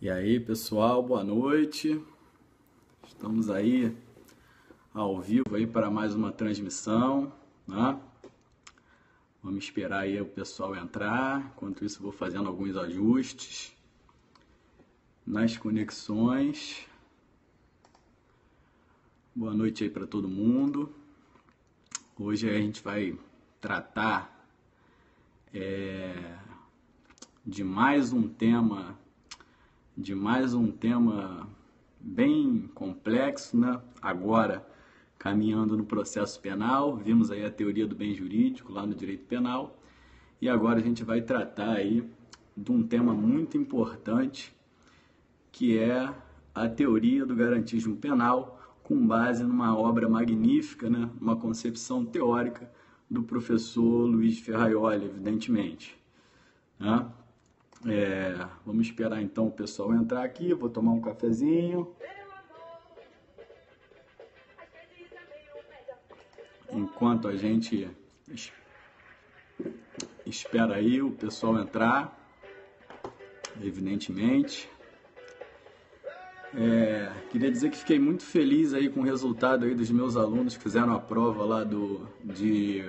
E aí, pessoal, boa noite. Estamos aí ao vivo aí para mais uma transmissão, né? Vamos esperar aí o pessoal entrar. Enquanto isso, eu vou fazendo alguns ajustes nas conexões. Boa noite aí para todo mundo. Hoje a gente vai tratar de mais um tema bem complexo, né? Agora, caminhando no processo penal, vimos aí a teoria do bem jurídico lá no direito penal, e agora a gente vai tratar aí de um tema muito importante, que é a teoria do garantismo penal, com base numa obra magnífica, né? Uma concepção teórica do professor Luiz Ferraioli, evidentemente, né? Vamos esperar então o pessoal entrar aqui. Vou tomar um cafezinho. Enquanto a gente espera aí o pessoal entrar, evidentemente. Queria dizer que fiquei muito feliz aí com o resultado aí dos meus alunos que fizeram a prova lá de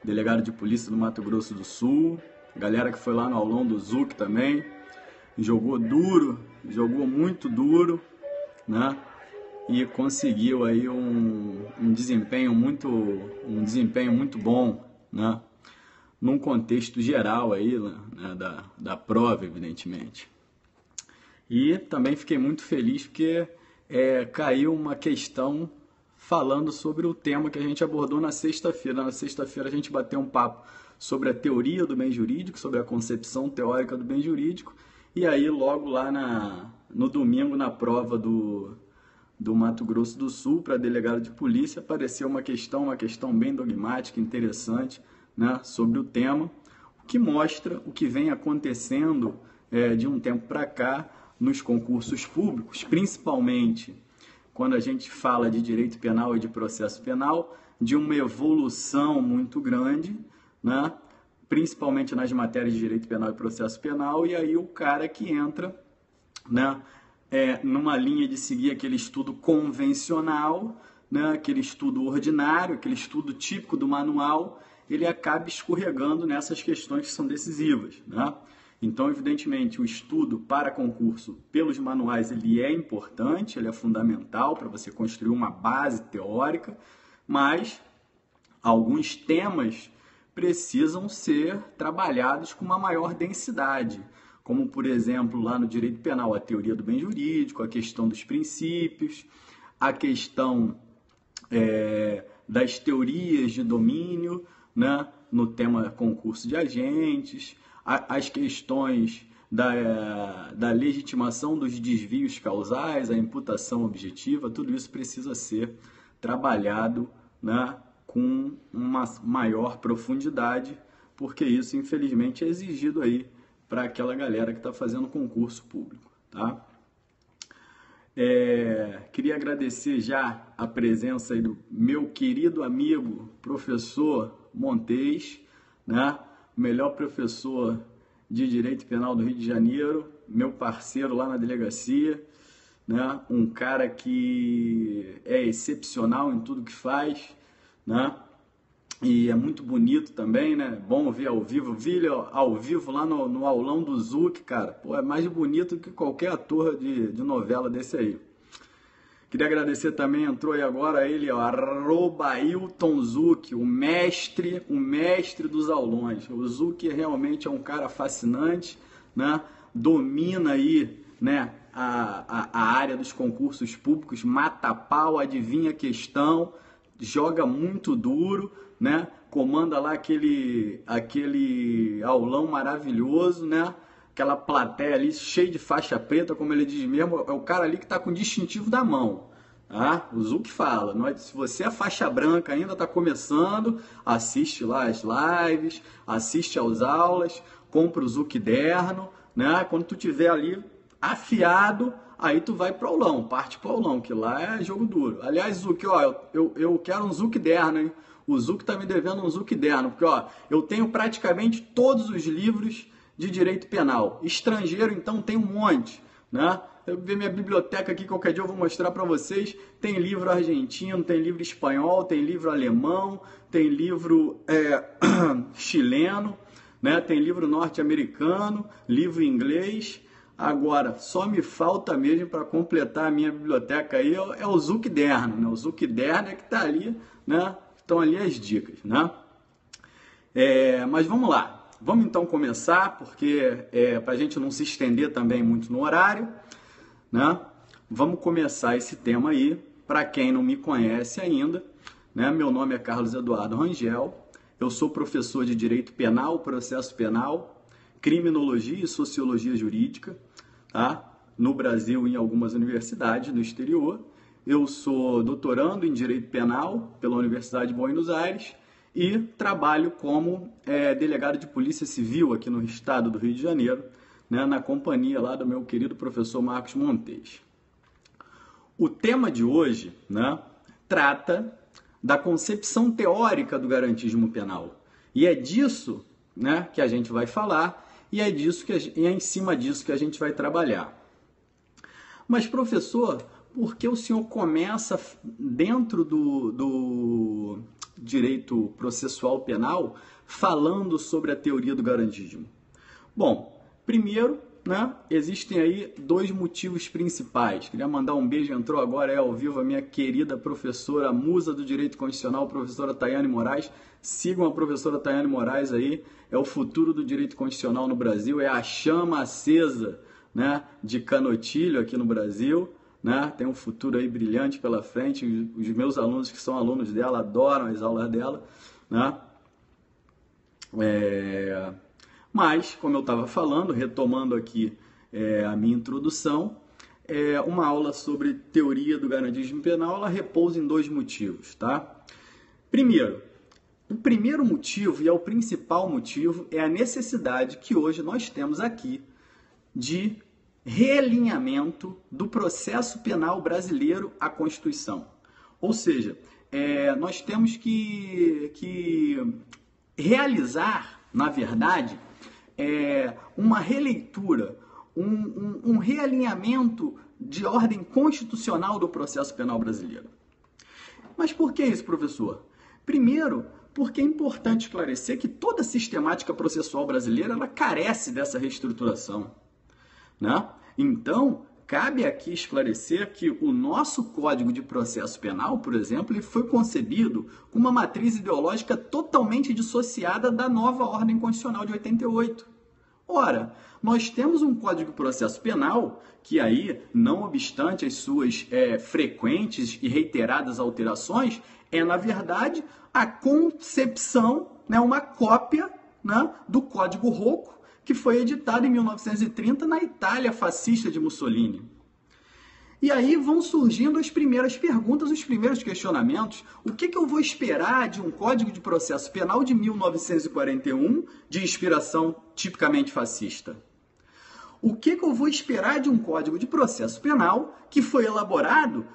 delegado de polícia do Mato Grosso do Sul. Galera que foi lá no aulão do Zuc também, jogou duro, jogou muito duro, né? E conseguiu aí um desempenho muito bom, né? Num contexto geral aí, né? da prova, evidentemente. E também fiquei muito feliz porque caiu uma questão falando sobre o tema que a gente abordou na sexta-feira. Na sexta-feira a gente bateu um papo sobre a teoria do bem jurídico, sobre a concepção teórica do bem jurídico, e aí logo lá no domingo, na prova do Mato Grosso do Sul, para delegado de polícia, apareceu uma questão bem dogmática, interessante, né, sobre o tema, o que mostra o que vem acontecendo de um tempo para cá nos concursos públicos, principalmente quando a gente fala de direito penal e de processo penal, de uma evolução muito grande, né? Principalmente nas matérias de direito penal e processo penal, e aí o cara que entra, né, numa linha de seguir aquele estudo convencional, né, aquele estudo ordinário, aquele estudo típico do manual, ele acaba escorregando nessas questões que são decisivas, né? Então, evidentemente, o estudo para concurso pelos manuais ele é importante, ele é fundamental para você construir uma base teórica, mas alguns temas precisam ser trabalhados com uma maior densidade, como, por exemplo, lá no direito penal, a teoria do bem jurídico, a questão dos princípios, a questão das teorias de domínio, né, no tema concurso de agentes, as questões da legitimação dos desvios causais, a imputação objetiva, tudo isso precisa ser trabalhado, né, com uma maior profundidade, porque isso, infelizmente, é exigido aí para aquela galera que está fazendo concurso público, tá? Queria agradecer já a presença aí do meu querido amigo, professor Montes, né? O melhor professor de Direito Penal do Rio de Janeiro, meu parceiro lá na delegacia, né? Um cara que é excepcional em tudo que faz, né? E é muito bonito também, né? Bom ver ao vivo. Vi ele ao vivo lá no aulão do Zuc, cara. Pô, é mais bonito que qualquer ator de novela desse aí. Queria agradecer também, entrou aí agora ele, ó, @HiltonZuc, o mestre dos aulões. O Zuc realmente é um cara fascinante, né? Domina aí, né, a área dos concursos públicos, mata pau, adivinha a questão, joga muito duro, né? Comanda lá aquele aulão maravilhoso, né? Aquela plateia ali cheia de faixa preta, como ele diz mesmo, é o cara ali que está com o distintivo da mão, tá? O Zuc fala, se você é faixa branca ainda, está começando, assiste lá as lives, assiste às aulas, compra o Zucderno, né? Quando tu tiver ali afiado, aí tu vai pro aulão, parte pro aulão, que lá é jogo duro. Aliás, Zuc, ó, eu quero um Zucderno, hein? O Zuc tá me devendo um Zucderno, porque ó, eu tenho praticamente todos os livros de direito penal. Estrangeiro, então, tem um monte, né? Eu vi minha biblioteca aqui, qualquer dia eu vou mostrar para vocês. Tem livro argentino, tem livro espanhol, tem livro alemão, tem livro chileno, né? Tem livro norte-americano, livro inglês. Agora, só me falta mesmo para completar a minha biblioteca aí é o Zucderno, né? O Zucderno é que está ali, né? Estão ali as dicas, né? Mas vamos lá. Vamos então começar, porque para a gente não se estender também muito no horário, né? Vamos começar esse tema aí. Para quem não me conhece ainda, né? Meu nome é Carlos Eduardo Rangel. Eu sou professor de Direito Penal, Processo Penal, Criminologia e Sociologia Jurídica, tá? No Brasil e em algumas universidades no exterior. Eu sou doutorando em Direito Penal pela Universidade de Buenos Aires e trabalho como delegado de Polícia Civil aqui no estado do Rio de Janeiro, né? Na companhia lá do meu querido professor Marcos Montes. O tema de hoje, né, trata da concepção teórica do garantismo penal. E é disso, né, que a gente vai falar e é em cima disso que a gente vai trabalhar. Mas, professor, por que o senhor começa dentro do direito processual penal falando sobre a teoria do garantismo? Bom, primeiro, né, existem aí dois motivos principais. Queria mandar um beijo, entrou agora ao vivo a minha querida professora, musa do Direito Constitucional, professora Tayane Moraes. Sigam a professora Tayane Moraes aí, é o futuro do Direito Constitucional no Brasil, é a chama acesa, né, de Canotilho aqui no Brasil, né? Tem um futuro aí brilhante pela frente. Os meus alunos que são alunos dela adoram as aulas dela, né? Mas, como eu estava falando, retomando aqui a minha introdução, uma aula sobre teoria do garantismo penal, ela repousa em dois motivos, tá? Primeiro, o primeiro motivo, e é o principal motivo, é a necessidade que hoje nós temos aqui de realinhamento do processo penal brasileiro à Constituição. Ou seja, nós temos que realizar, na verdade, uma releitura, um realinhamento de ordem constitucional do processo penal brasileiro. Mas por que isso, professor? Primeiro, porque é importante esclarecer que toda a sistemática processual brasileira ela carece dessa reestruturação, né? Então, cabe aqui esclarecer que o nosso Código de Processo Penal, por exemplo, ele foi concebido com uma matriz ideológica totalmente dissociada da nova ordem constitucional de 88. Ora, nós temos um Código de Processo Penal que aí, não obstante as suas frequentes e reiteradas alterações, na verdade, a concepção, né, uma cópia, né, do Código Rocco, que foi editado em 1930 na Itália fascista de Mussolini. E aí vão surgindo as primeiras perguntas, os primeiros questionamentos. O que eu vou esperar de um Código de Processo Penal de 1941, de inspiração tipicamente fascista? O que eu vou esperar de um Código de Processo Penal que foi elaborado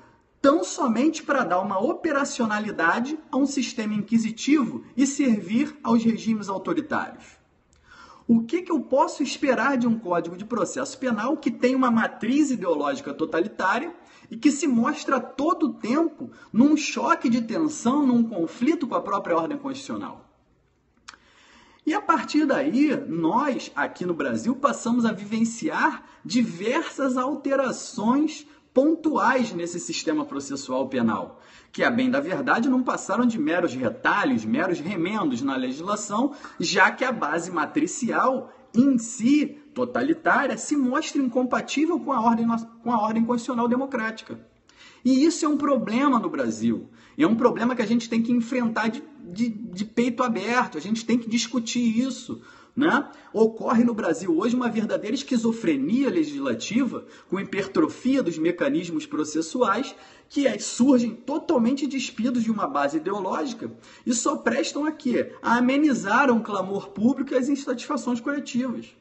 tão somente para dar uma operacionalidade a um sistema inquisitivo e servir aos regimes autoritários? O que eu posso esperar de um Código de Processo Penal que tem uma matriz ideológica totalitária e que se mostra a todo tempo num choque de tensão, num conflito com a própria ordem constitucional? E a partir daí, nós, aqui no Brasil, passamos a vivenciar diversas alterações pontuais nesse sistema processual penal, que, a bem da verdade, não passaram de meros retalhos, meros remendos na legislação, já que a base matricial em si, totalitária, se mostra incompatível com a ordem constitucional democrática. E isso é um problema no Brasil. E é um problema que a gente tem que enfrentar de peito aberto, a gente tem que discutir isso, né? Ocorre no Brasil hoje uma verdadeira esquizofrenia legislativa com hipertrofia dos mecanismos processuais que surgem totalmente despidos de uma base ideológica e só prestam a quê? A amenizar um clamor público e as insatisfações coletivas.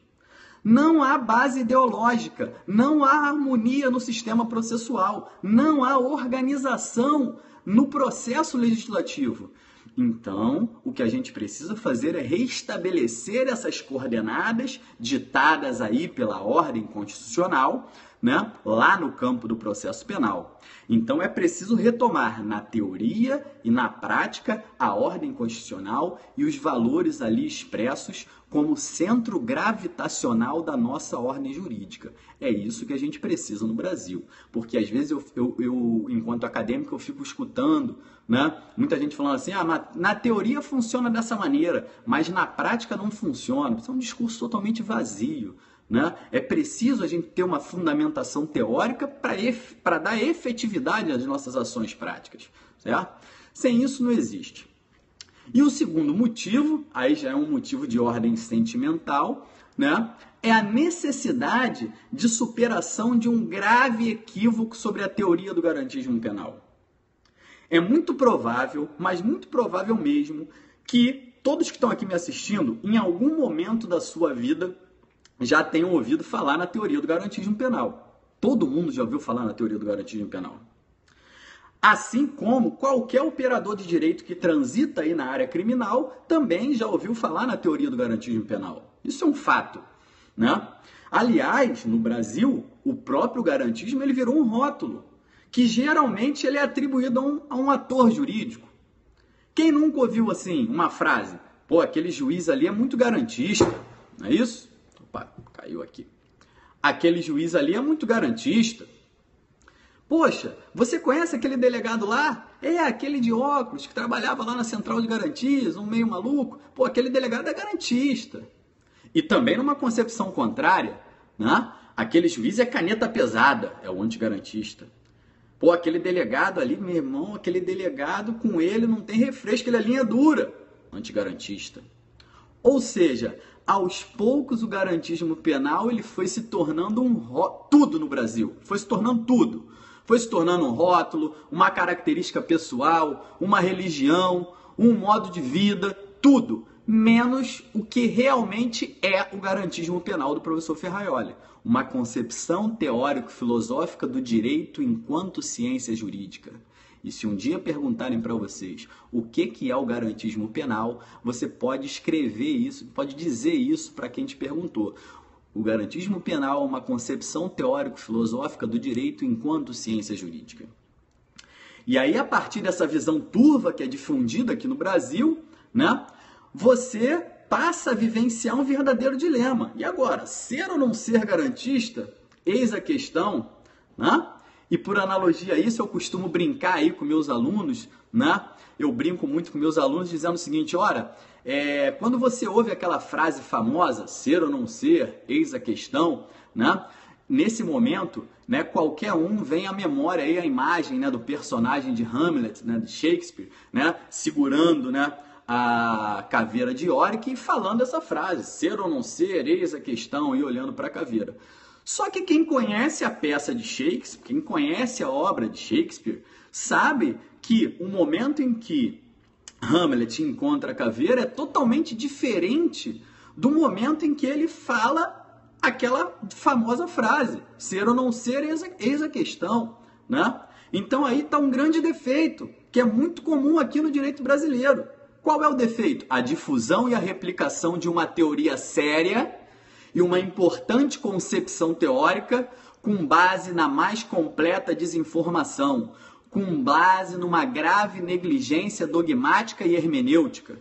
Não há base ideológica, não há harmonia no sistema processual, não há organização no processo legislativo. Então, o que a gente precisa fazer é restabelecer essas coordenadas ditadas aí pela ordem constitucional, né, lá no campo do processo penal. Então, é preciso retomar na teoria e na prática a ordem constitucional e os valores ali expressos como centro gravitacional da nossa ordem jurídica. É isso que a gente precisa no Brasil, porque às vezes eu enquanto acadêmico, eu fico escutando, né, muita gente falando assim, na teoria funciona dessa maneira, mas na prática não funciona. Isso é um discurso totalmente vazio. Né? É preciso a gente ter uma fundamentação teórica para dar efetividade às nossas ações práticas, certo? Sem isso não existe. E o segundo motivo, aí já é um motivo de ordem sentimental, né? É a necessidade de superação de um grave equívoco sobre a teoria do garantismo penal. É muito provável, mas muito provável mesmo, que todos que estão aqui me assistindo, em algum momento da sua vida, já tenham ouvido falar na teoria do garantismo penal. Todo mundo já ouviu falar na teoria do garantismo penal. Assim como qualquer operador de direito que transita aí na área criminal também já ouviu falar na teoria do garantismo penal. Isso é um fato, né? Aliás, no Brasil, o próprio garantismo ele virou um rótulo, que geralmente ele é atribuído a um ator jurídico. Quem nunca ouviu assim uma frase? Pô, aquele juiz ali é muito garantista, não é isso? Opa, caiu aqui. Aquele juiz ali é muito garantista. Poxa, você conhece aquele delegado lá? É aquele de óculos que trabalhava lá na central de garantias, um meio maluco. Pô, aquele delegado é garantista. E também numa concepção contrária, né? Aquele juiz é caneta pesada, é o antigarantista. Pô, aquele delegado ali, meu irmão, aquele delegado com ele não tem refresco, ele é linha dura, antigarantista. Ou seja, aos poucos o garantismo penal ele foi se tornando tudo no Brasil, foi se tornando tudo. Foi se tornando um rótulo, uma característica pessoal, uma religião, um modo de vida, tudo, menos o que realmente é o garantismo penal do professor Ferraioli. Uma concepção teórico-filosófica do direito enquanto ciência jurídica. E se um dia perguntarem para vocês o que é o garantismo penal, você pode escrever isso, pode dizer isso para quem te perguntou. O garantismo penal é uma concepção teórico-filosófica do direito enquanto ciência jurídica. E aí, a partir dessa visão turva que é difundida aqui no Brasil, né, você passa a vivenciar um verdadeiro dilema. E agora, ser ou não ser garantista? Eis a questão, né? E por analogia a isso, eu costumo brincar aí com meus alunos, né? Eu brinco muito com meus alunos dizendo o seguinte, ora, quando você ouve aquela frase famosa, ser ou não ser, eis a questão, né? Nesse momento, né, qualquer um vem à memória aí a imagem, né, do personagem de Hamlet, né, de Shakespeare, né, segurando, né, a caveira de Yorick e falando essa frase, ser ou não ser, eis a questão, e olhando para a caveira. Só que quem conhece a peça de Shakespeare, quem conhece a obra de Shakespeare, sabe que o momento em que Hamlet encontra a caveira é totalmente diferente do momento em que ele fala aquela famosa frase, ser ou não ser, eis a questão, né? Então aí está um grande defeito, que é muito comum aqui no direito brasileiro. Qual é o defeito? A difusão e a replicação de uma teoria séria e uma importante concepção teórica com base na mais completa desinformação, com base numa grave negligência dogmática e hermenêutica.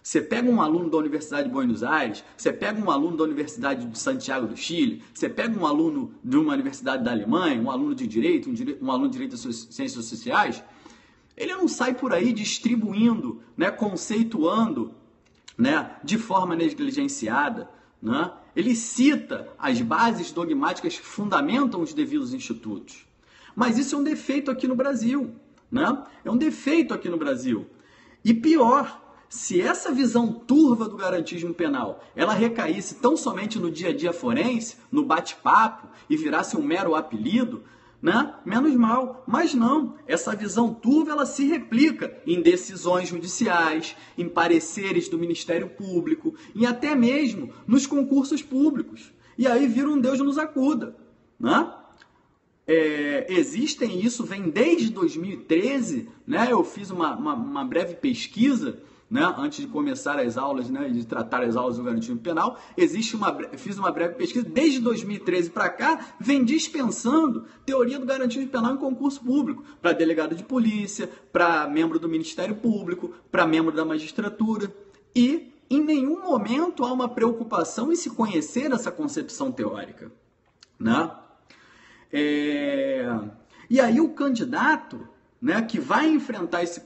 Você pega um aluno da Universidade de Buenos Aires, você pega um aluno da Universidade de Santiago do Chile, você pega um aluno de uma universidade da Alemanha, um aluno de direito, um aluno de direito das ciências sociais, ele não sai por aí distribuindo, né, conceituando, né, de forma negligenciada, né? Ele cita as bases dogmáticas que fundamentam os devidos institutos. Mas isso é um defeito aqui no Brasil, né? É um defeito aqui no Brasil. E pior, se essa visão turva do garantismo penal, ela recaísse tão somente no dia a dia forense, no bate-papo, e virasse um mero apelido, né? Menos mal. Mas não, essa visão turva ela se replica em decisões judiciais, em pareceres do Ministério Público e até mesmo nos concursos públicos. E aí vira um Deus nos acuda, né? existem isso, vem desde 2013, né? Eu fiz uma breve pesquisa, né, antes de começar as aulas, né, de tratar as aulas do garantismo penal, fiz uma breve pesquisa, desde 2013 para cá, vem dispensando teoria do garantismo penal em concurso público, para delegado de polícia, para membro do Ministério Público, para membro da magistratura, e em nenhum momento há uma preocupação em se conhecer essa concepção teórica, né? E aí o candidato, né, que vai enfrentar esse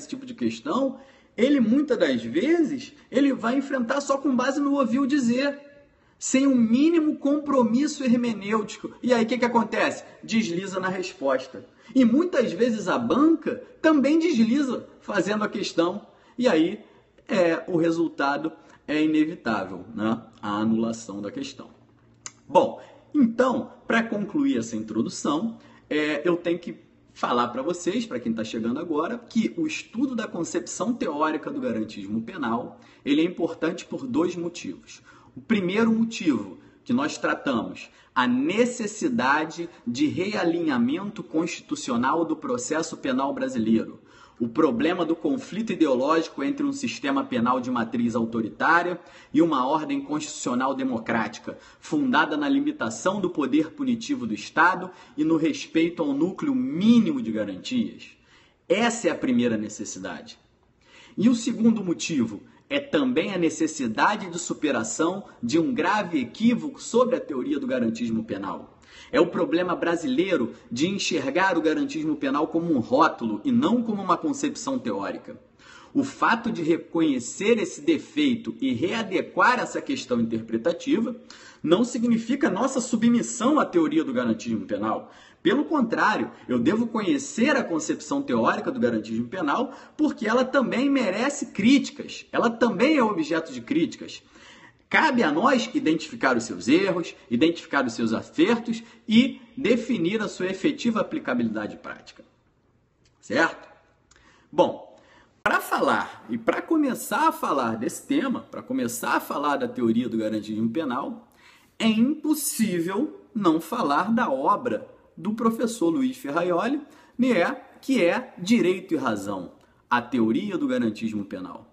tipo de questão, ele muitas das vezes ele vai enfrentar só com base no ouvir dizer, sem um mínimo compromisso hermenêutico. E aí o que acontece? Desliza na resposta. E muitas vezes a banca também desliza fazendo a questão. E aí o resultado é inevitável, né? A anulação da questão. Bom, então, para concluir essa introdução, eu tenho que falar para vocês, para quem está chegando agora, que o estudo da concepção teórica do garantismo penal, ele é importante por dois motivos. O primeiro motivo que nós tratamos, a necessidade de realinhamento constitucional do processo penal brasileiro. O problema do conflito ideológico entre um sistema penal de matriz autoritária e uma ordem constitucional democrática, fundada na limitação do poder punitivo do Estado e no respeito ao núcleo mínimo de garantias. Essa é a primeira necessidade. E o segundo motivo é também a necessidade de superação de um grave equívoco sobre a teoria do garantismo penal. É o problema brasileiro de enxergar o garantismo penal como um rótulo e não como uma concepção teórica. O fato de reconhecer esse defeito e readequar essa questão interpretativa não significa nossa submissão à teoria do garantismo penal. Pelo contrário, eu devo conhecer a concepção teórica do garantismo penal porque ela também merece críticas, ela também é objeto de críticas. Cabe a nós identificar os seus erros, identificar os seus acertos e definir a sua efetiva aplicabilidade prática. Certo? Bom, para falar e para começar a falar desse tema, para começar a falar da teoria do garantismo penal, é impossível não falar da obra do professor Luiz Ferraioli, né, que é Direito e Razão, a teoria do garantismo penal.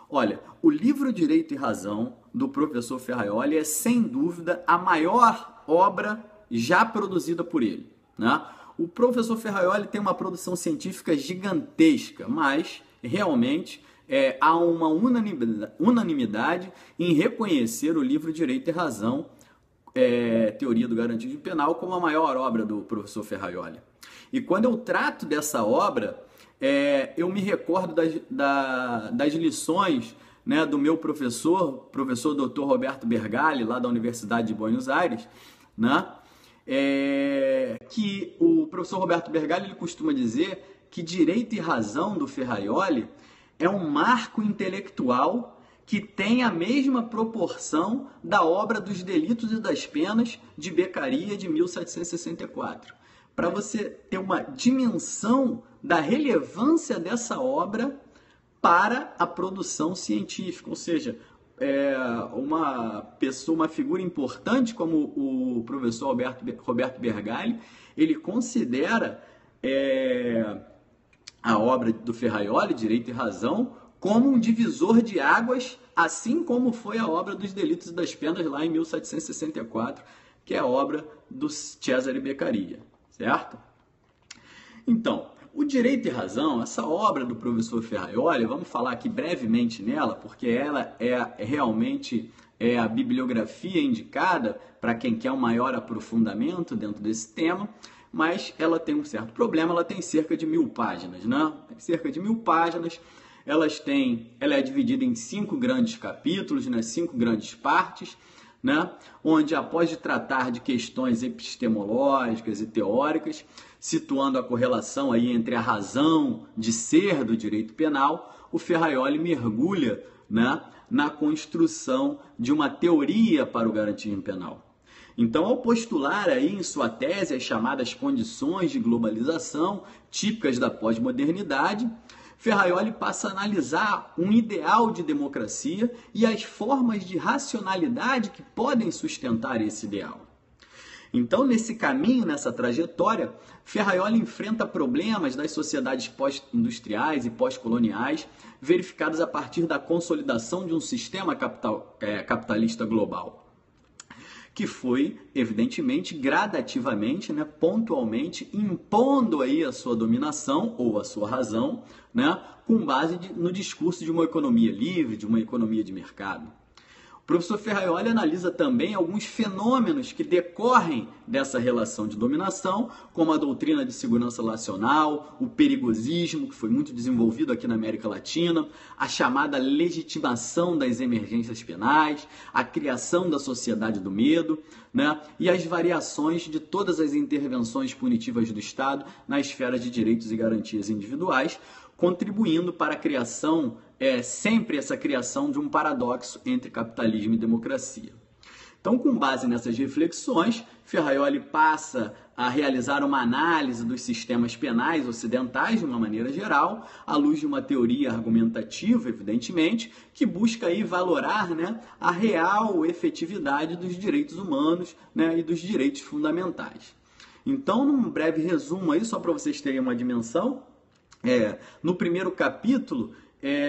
Olha, o livro Direito e Razão, do professor Ferraioli, é sem dúvida a maior obra já produzida por ele, né? O professor Ferraioli tem uma produção científica gigantesca, mas realmente há uma unanimidade em reconhecer o livro Direito e Razão, Teoria do Garantismo Penal, como a maior obra do professor Ferraioli. E quando eu trato dessa obra, eu me recordo das lições, né, do meu professor Dr. Roberto Bergali, lá da Universidade de Buenos Aires, né, que o professor Roberto Bergali ele costuma dizer que Direito e Razão do Ferraioli é um marco intelectual que tem a mesma proporção da obra dos Delitos e das Penas de Beccaria de 1764. Para você ter uma dimensão da relevância dessa obra para a produção científica, ou seja, uma figura importante como o professor Roberto Bergali, ele considera a obra do Ferraioli, Direito e Razão, como um divisor de águas, assim como foi a obra dos Delitos e das Penas lá em 1764, que é a obra do Cesare Beccaria, certo? Então, o Direito e Razão, essa obra do professor Ferraioli, vamos falar aqui brevemente nela, porque ela realmente a bibliografia indicada para quem quer um maior aprofundamento dentro desse tema, mas ela tem um certo problema, ela tem cerca de 1000 páginas, né? Tem cerca de 1000 páginas, ela é dividida em 5 grandes capítulos, né? 5 grandes partes, né? Onde após de tratar de questões epistemológicas e teóricas, situando a correlação aí entre a razão de ser do direito penal, o Ferraioli mergulha, né, na construção de uma teoria para o garantismo penal. Então, ao postular aí em sua tese as chamadas condições de globalização típicas da pós-modernidade, Ferraioli passa a analisar um ideal de democracia e as formas de racionalidade que podem sustentar esse ideal. Então, nesse caminho, nessa trajetória, Ferraioli enfrenta problemas das sociedades pós-industriais e pós-coloniais, verificadas a partir da consolidação de um sistema capitalista global, que foi, evidentemente, gradativamente, né, pontualmente, impondo aí a sua dominação ou a sua razão, né, com base no discurso de uma economia livre, de uma economia de mercado. O professor Ferraioli analisa também alguns fenômenos que decorrem dessa relação de dominação, como a doutrina de segurança nacional, o perigosismo, que foi muito desenvolvido aqui na América Latina, a chamada legitimação das emergências penais, a criação da sociedade do medo, né, e as variações de todas as intervenções punitivas do Estado na esfera de direitos e garantias individuais, contribuindo para a criação, sempre essa criação de um paradoxo entre capitalismo e democracia. Então, com base nessas reflexões, Ferraioli passa a realizar uma análise dos sistemas penais ocidentais de uma maneira geral, à luz de uma teoria argumentativa, evidentemente, que busca aí valorar, né, a real efetividade dos direitos humanos, né, e dos direitos fundamentais. Então, num breve resumo aí, só para vocês terem uma dimensão, no primeiro capítulo,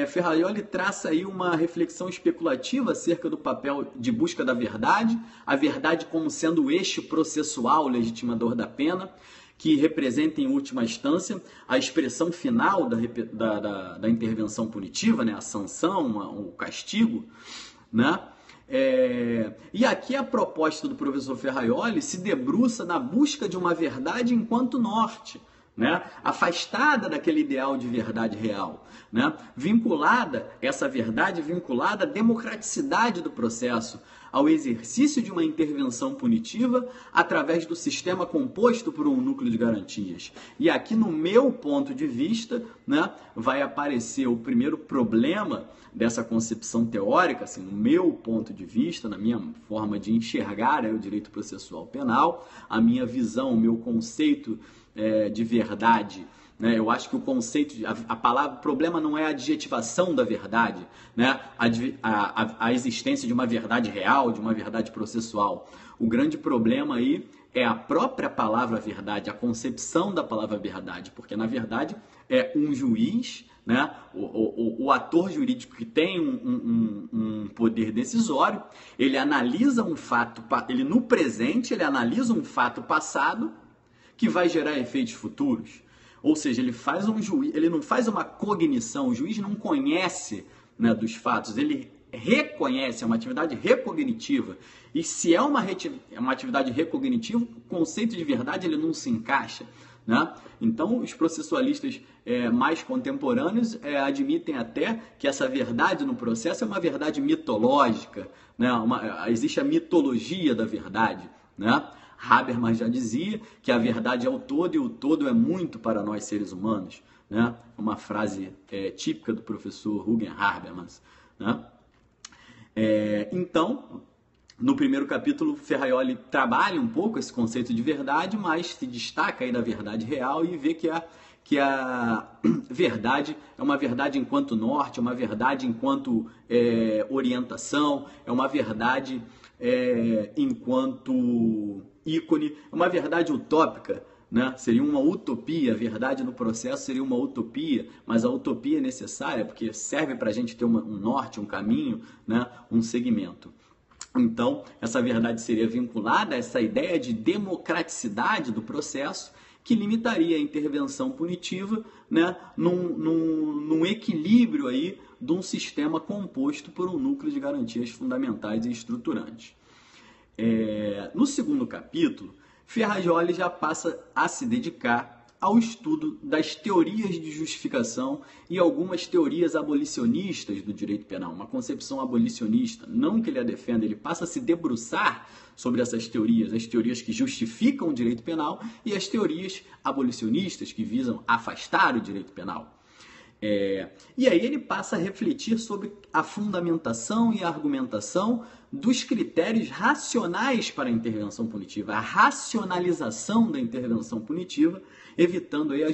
Ferraioli traça aí uma reflexão especulativa acerca do papel de busca da verdade, a verdade como sendo o eixo processual legitimador da pena, que representa, em última instância, a expressão final da intervenção punitiva, né? A sanção, o castigo, né? E aqui a proposta do professor Ferraioli se debruça na busca de uma verdade enquanto norte, né? Afastada daquele ideal de verdade real, né? Essa verdade vinculada à democraticidade do processo, ao exercício de uma intervenção punitiva através do sistema composto por um núcleo de garantias. E aqui, no meu ponto de vista, né, vai aparecer o primeiro problema dessa concepção teórica, assim, no meu ponto de vista, na minha forma de enxergar o direito processual penal, a minha visão, o meu conceito de verdade, né? Eu acho que o conceito, a palavra, o problema não é a adjetivação da verdade, né? A existência de uma verdade real, de uma verdade processual. O grande problema aí é a própria palavra verdade, a concepção da palavra verdade, porque na verdade é um juiz, né? O ator jurídico que tem um poder decisório, ele analisa um fato, no presente ele analisa um fato passado que vai gerar efeitos futuros. Ou seja, ele não faz uma cognição, o juiz não conhece, né, dos fatos, ele reconhece, é uma atividade recognitiva. E se é uma atividade recognitiva, o conceito de verdade ele não se encaixa, né? Então, os processualistas mais contemporâneos admitem até que essa verdade no processo é uma verdade mitológica, né? Existe a mitologia da verdade, né? Habermas já dizia que a verdade é o todo e o todo é muito para nós seres humanos, né? Uma frase típica do professor Jürgen Habermas, né? Então, no primeiro capítulo, Ferraioli trabalha um pouco esse conceito de verdade, mas se destaca aí da verdade real e vê que a verdade é uma verdade enquanto norte, é uma verdade enquanto orientação, é uma verdade enquanto ícone, é uma verdade utópica, né? Seria uma utopia, a verdade no processo seria uma utopia, mas a utopia é necessária porque serve para a gente ter um norte, um caminho, né? Um segmento. Então, essa verdade seria vinculada a essa ideia de democraticidade do processo que limitaria a intervenção punitiva, né? Num equilíbrio aí de um sistema composto por um núcleo de garantias fundamentais e estruturantes. No segundo capítulo, Ferraioli já passa a se dedicar ao estudo das teorias de justificação e algumas teorias abolicionistas do direito penal, uma concepção abolicionista, não que ele a defenda, ele passa a se debruçar sobre essas teorias, as teorias que justificam o direito penal e as teorias abolicionistas que visam afastar o direito penal. E aí ele passa a refletir sobre a fundamentação e a argumentação dos critérios racionais para a intervenção punitiva, a racionalização da intervenção punitiva, evitando aí a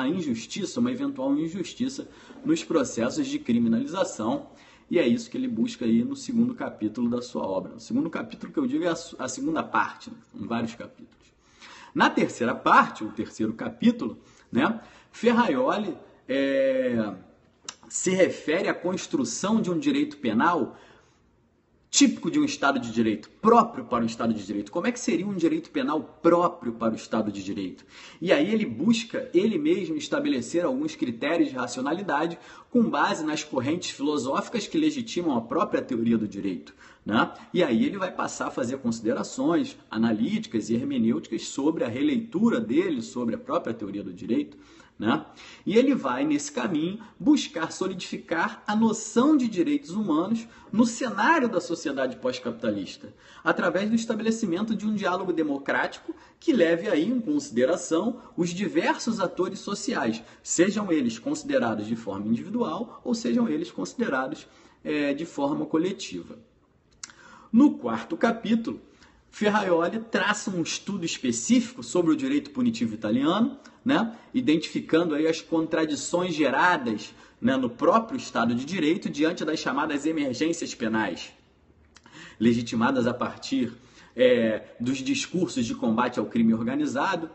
injustiça, uma eventual injustiça nos processos de criminalização e é isso que ele busca aí no segundo capítulo da sua obra. O segundo capítulo que eu digo é a segunda parte, né? São vários capítulos. Na terceira parte, o terceiro capítulo, né, Ferrajoli se refere à construção de um direito penal típico de um Estado de Direito, próprio para o Estado de Direito. Como é que seria um direito penal próprio para o Estado de Direito? E aí ele busca, ele mesmo, estabelecer alguns critérios de racionalidade com base nas correntes filosóficas que legitimam a própria teoria do direito, né? E aí ele vai passar a fazer considerações analíticas e hermenêuticas sobre a releitura dele, sobre a própria teoria do direito, né? E ele vai, nesse caminho, buscar solidificar a noção de direitos humanos no cenário da sociedade pós-capitalista, através do estabelecimento de um diálogo democrático que leve aí em consideração os diversos atores sociais, sejam eles considerados de forma individual ou sejam eles considerados de forma coletiva. No quarto capítulo, Ferrajoli traça um estudo específico sobre o direito punitivo italiano, né, identificando aí as contradições geradas, né, no próprio Estado de Direito diante das chamadas emergências penais, legitimadas a partir dos discursos de combate ao crime organizado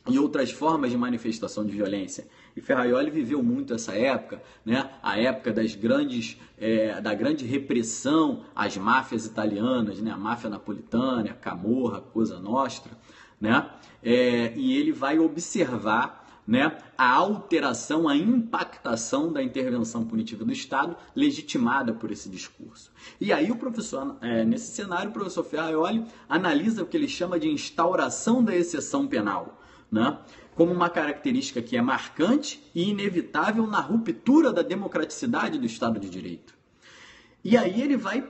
e outras formas de manifestação de violência. E Ferrajoli viveu muito essa época, né? A época da grande repressão às máfias italianas, né? A máfia napolitana, a Camorra, a Cosa Nostra, né? E ele vai observar, né, a alteração, a impactação da intervenção punitiva do Estado legitimada por esse discurso. E aí o professor, nesse cenário, o professor Ferrajoli analisa o que ele chama de instauração da exceção penal, né, como uma característica que é marcante e inevitável na ruptura da democraticidade do Estado de Direito. E aí ele vai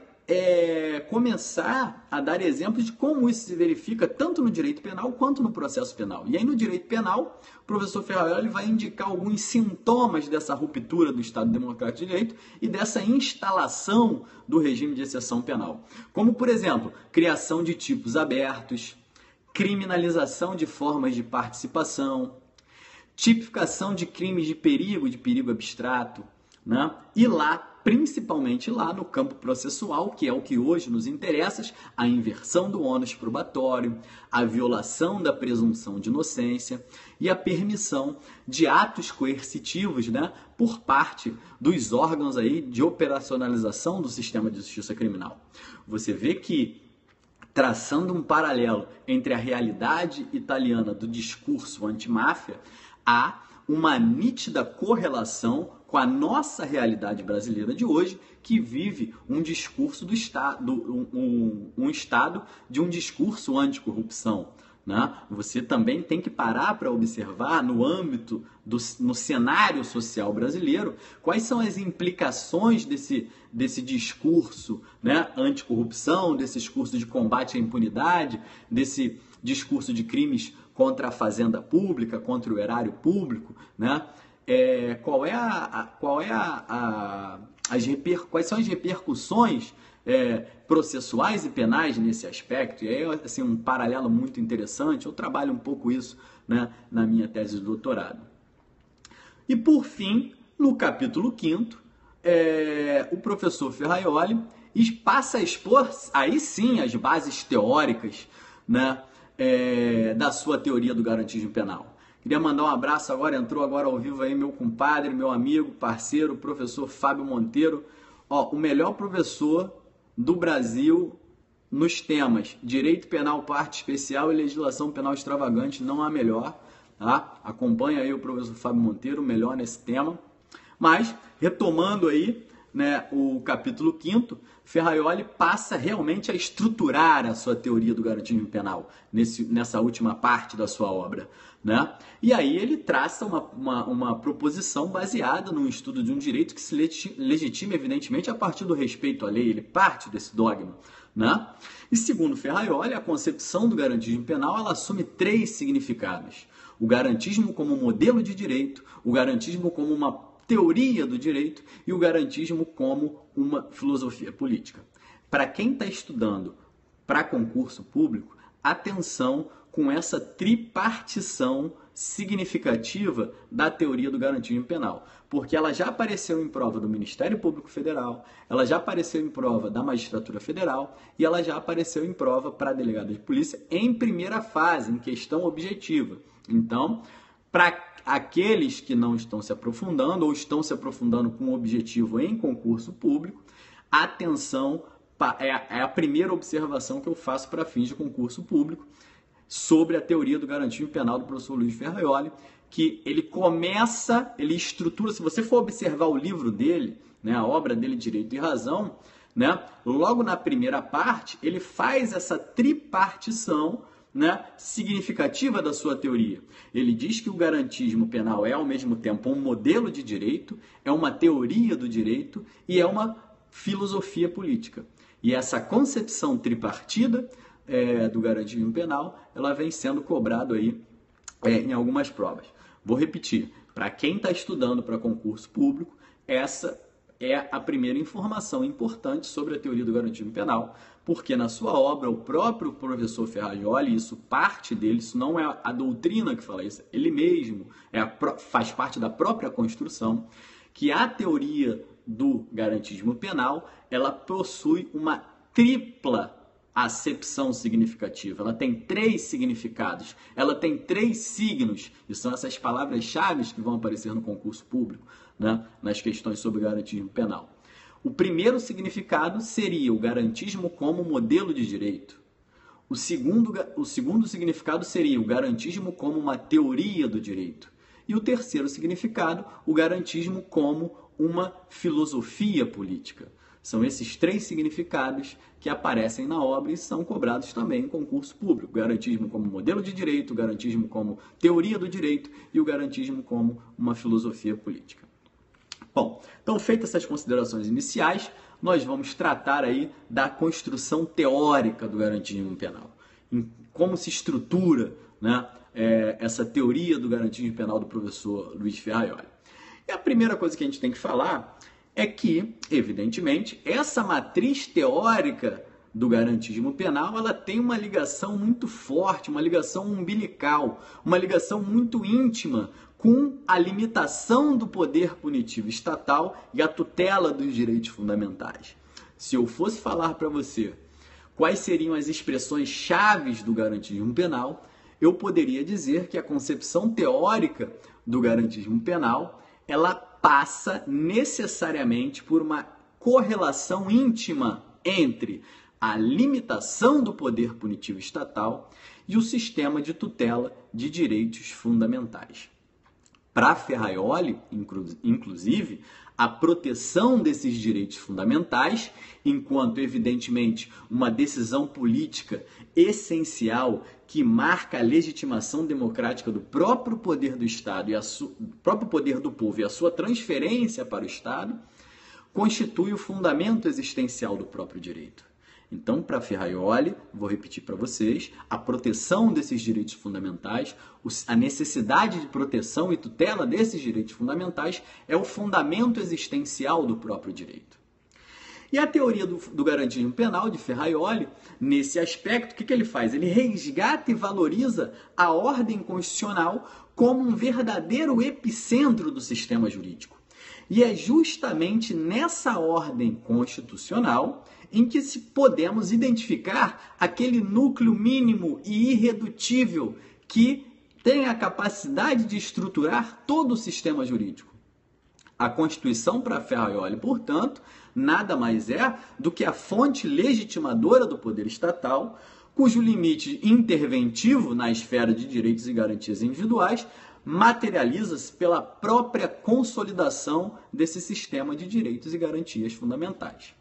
começar a dar exemplos de como isso se verifica tanto no direito penal quanto no processo penal. E aí no direito penal, o professor Ferrajoli vai indicar alguns sintomas dessa ruptura do Estado Democrático de Direito e dessa instalação do regime de exceção penal. Como, por exemplo, criação de tipos abertos, criminalização de formas de participação, tipificação de crimes de perigo abstrato, né? E lá, principalmente lá no campo processual, que é o que hoje nos interessa, a inversão do ônus probatório, a violação da presunção de inocência e a permissão de atos coercitivos, né, por parte dos órgãos aí de operacionalização do sistema de justiça criminal. Você vê que, traçando um paralelo entre a realidade italiana do discurso antimáfia, há uma nítida correlação com a nossa realidade brasileira de hoje, que vive um discurso do Estado, um Estado de um discurso anticorrupção, né? Você também tem que parar para observar no âmbito, no cenário social brasileiro, quais são as implicações desse discurso, né, anticorrupção, desse discurso de combate à impunidade, desse discurso de crimes contra a fazenda pública, contra o erário público, né? Quais são as repercussões processuais e penais nesse aspecto? E aí, assim, um paralelo muito interessante, eu trabalho um pouco isso, né, na minha tese de doutorado. E por fim, no capítulo 5º, o professor Ferrajoli passa a expor, aí sim, as bases teóricas, né, da sua teoria do garantismo penal. Queria mandar um abraço agora, entrou agora ao vivo aí meu compadre, meu amigo, parceiro, o professor Fábio Monteiro, o melhor professor do Brasil nos temas Direito Penal, Parte Especial e Legislação Penal Extravagante, não há melhor, tá? Acompanha aí o professor Fábio Monteiro, melhor nesse tema. Mas, retomando aí, né, o capítulo 5º, Ferrajoli passa realmente a estruturar a sua teoria do garantismo penal nessa última parte da sua obra, né? E aí ele traça uma proposição baseada num estudo de um direito que se legitima, evidentemente, a partir do respeito à lei. Ele parte desse dogma, né? E segundo Ferrajoli, a concepção do garantismo penal ela assume 3 significados: o garantismo como modelo de direito, o garantismo como uma teoria do direito e o garantismo como uma filosofia política. Para quem está estudando para concurso público, atenção com essa tripartição significativa da teoria do garantismo penal, porque ela já apareceu em prova do Ministério Público Federal, ela já apareceu em prova da Magistratura Federal e ela já apareceu em prova para delegado de polícia em primeira fase, em questão objetiva. Então, para aqueles que não estão se aprofundando ou estão se aprofundando com objetivo em concurso público, atenção, é a primeira observação que eu faço para fins de concurso público sobre a teoria do garantismo penal do professor Luiz Ferraioli, que ele estrutura, se você for observar o livro dele, né, a obra dele, Direito e Razão, né, logo na primeira parte, ele faz essa tripartição, né, significativa da sua teoria. Ele diz que o garantismo penal é, ao mesmo tempo, um modelo de direito, é uma teoria do direito e é uma filosofia política. E essa concepção tripartida do garantismo penal, ela vem sendo cobrado aí em algumas provas. Vou repetir, para quem está estudando para concurso público, essa é a primeira informação importante sobre a teoria do garantismo penal, porque na sua obra, o próprio professor Ferraioli, isso parte dele, isso não é a doutrina que fala isso, ele mesmo faz parte da própria construção, que a teoria do garantismo penal, ela possui uma tripla acepção significativa. Ela tem 3 significados, ela tem 3 signos, e são essas palavras-chave que vão aparecer no concurso público, né, nas questões sobre garantismo penal. O primeiro significado seria o garantismo como modelo de direito. O segundo significado seria o garantismo como uma teoria do direito. E o terceiro significado, o garantismo como uma filosofia política. São esses 3 significados que aparecem na obra e são cobrados também em concurso público. O garantismo como modelo de direito, o garantismo como teoria do direito e o garantismo como uma filosofia política. Bom, então feitas essas considerações iniciais, nós vamos tratar aí da construção teórica do garantismo penal. Em como se estrutura, né, essa teoria do garantismo penal do professor Luiz Ferraioli. E a primeira coisa que a gente tem que falar é que, evidentemente, essa matriz teórica do garantismo penal, ela tem uma ligação muito forte, uma ligação umbilical, uma ligação muito íntima com a limitação do poder punitivo estatal e a tutela dos direitos fundamentais. Se eu fosse falar para você quais seriam as expressões chaves do garantismo penal, eu poderia dizer que a concepção teórica do garantismo penal, ela passa necessariamente por uma correlação íntima entre a limitação do poder punitivo estatal e o sistema de tutela de direitos fundamentais. Para Ferraioli, inclusive, a proteção desses direitos fundamentais, enquanto, evidentemente, uma decisão política essencial que marca a legitimação democrática do próprio poder do Estado e próprio poder do povo e a sua transferência para o Estado, constitui o fundamento existencial do próprio direito. Então, para Ferraioli, vou repetir para vocês, a proteção desses direitos fundamentais, a necessidade de proteção e tutela desses direitos fundamentais é o fundamento existencial do próprio direito. E a teoria do garantismo penal de Ferraioli, nesse aspecto, o que ele faz? Ele resgata e valoriza a ordem constitucional como um verdadeiro epicentro do sistema jurídico. E é justamente nessa ordem constitucional em que podemos identificar aquele núcleo mínimo e irredutível que tem a capacidade de estruturar todo o sistema jurídico. A Constituição, para Ferraioli, portanto, nada mais é do que a fonte legitimadora do poder estatal, cujo limite interventivo na esfera de direitos e garantias individuais materializa-se pela própria consolidação desse sistema de direitos e garantias fundamentais.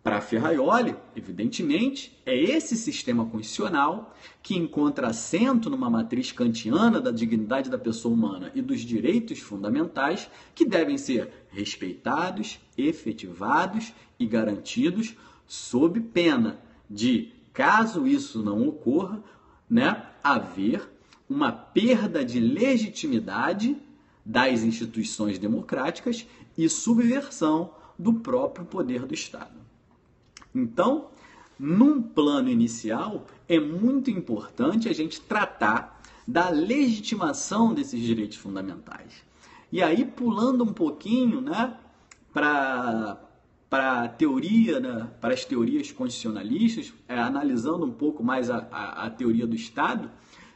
Para Ferraioli, evidentemente, é esse sistema constitucional que encontra assento numa matriz kantiana da dignidade da pessoa humana e dos direitos fundamentais que devem ser respeitados, efetivados e garantidos sob pena de, caso isso não ocorra, haver uma perda de legitimidade das instituições democráticas e subversão do próprio poder do Estado. Então, num plano inicial, é muito importante a gente tratar da legitimação desses direitos fundamentais. E aí, pulando um pouquinho, né, para a teoria, né, para as teorias constitucionalistas, analisando um pouco mais a teoria do Estado,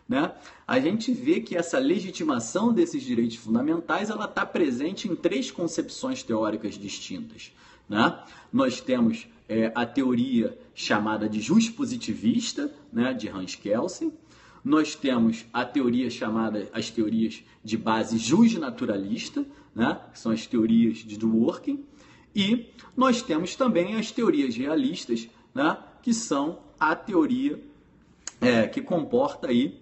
né, a gente vê que essa legitimação desses direitos fundamentais ela está presente em três concepções teóricas distintas. Né? Nós temos a teoria chamada de juspositivista, né, de Hans Kelsen. Nós temos a teoria chamada, as teorias de base jusnaturalista, né, que são as teorias de Dworkin. E nós temos também as teorias realistas, né, que são a teoria que comportam,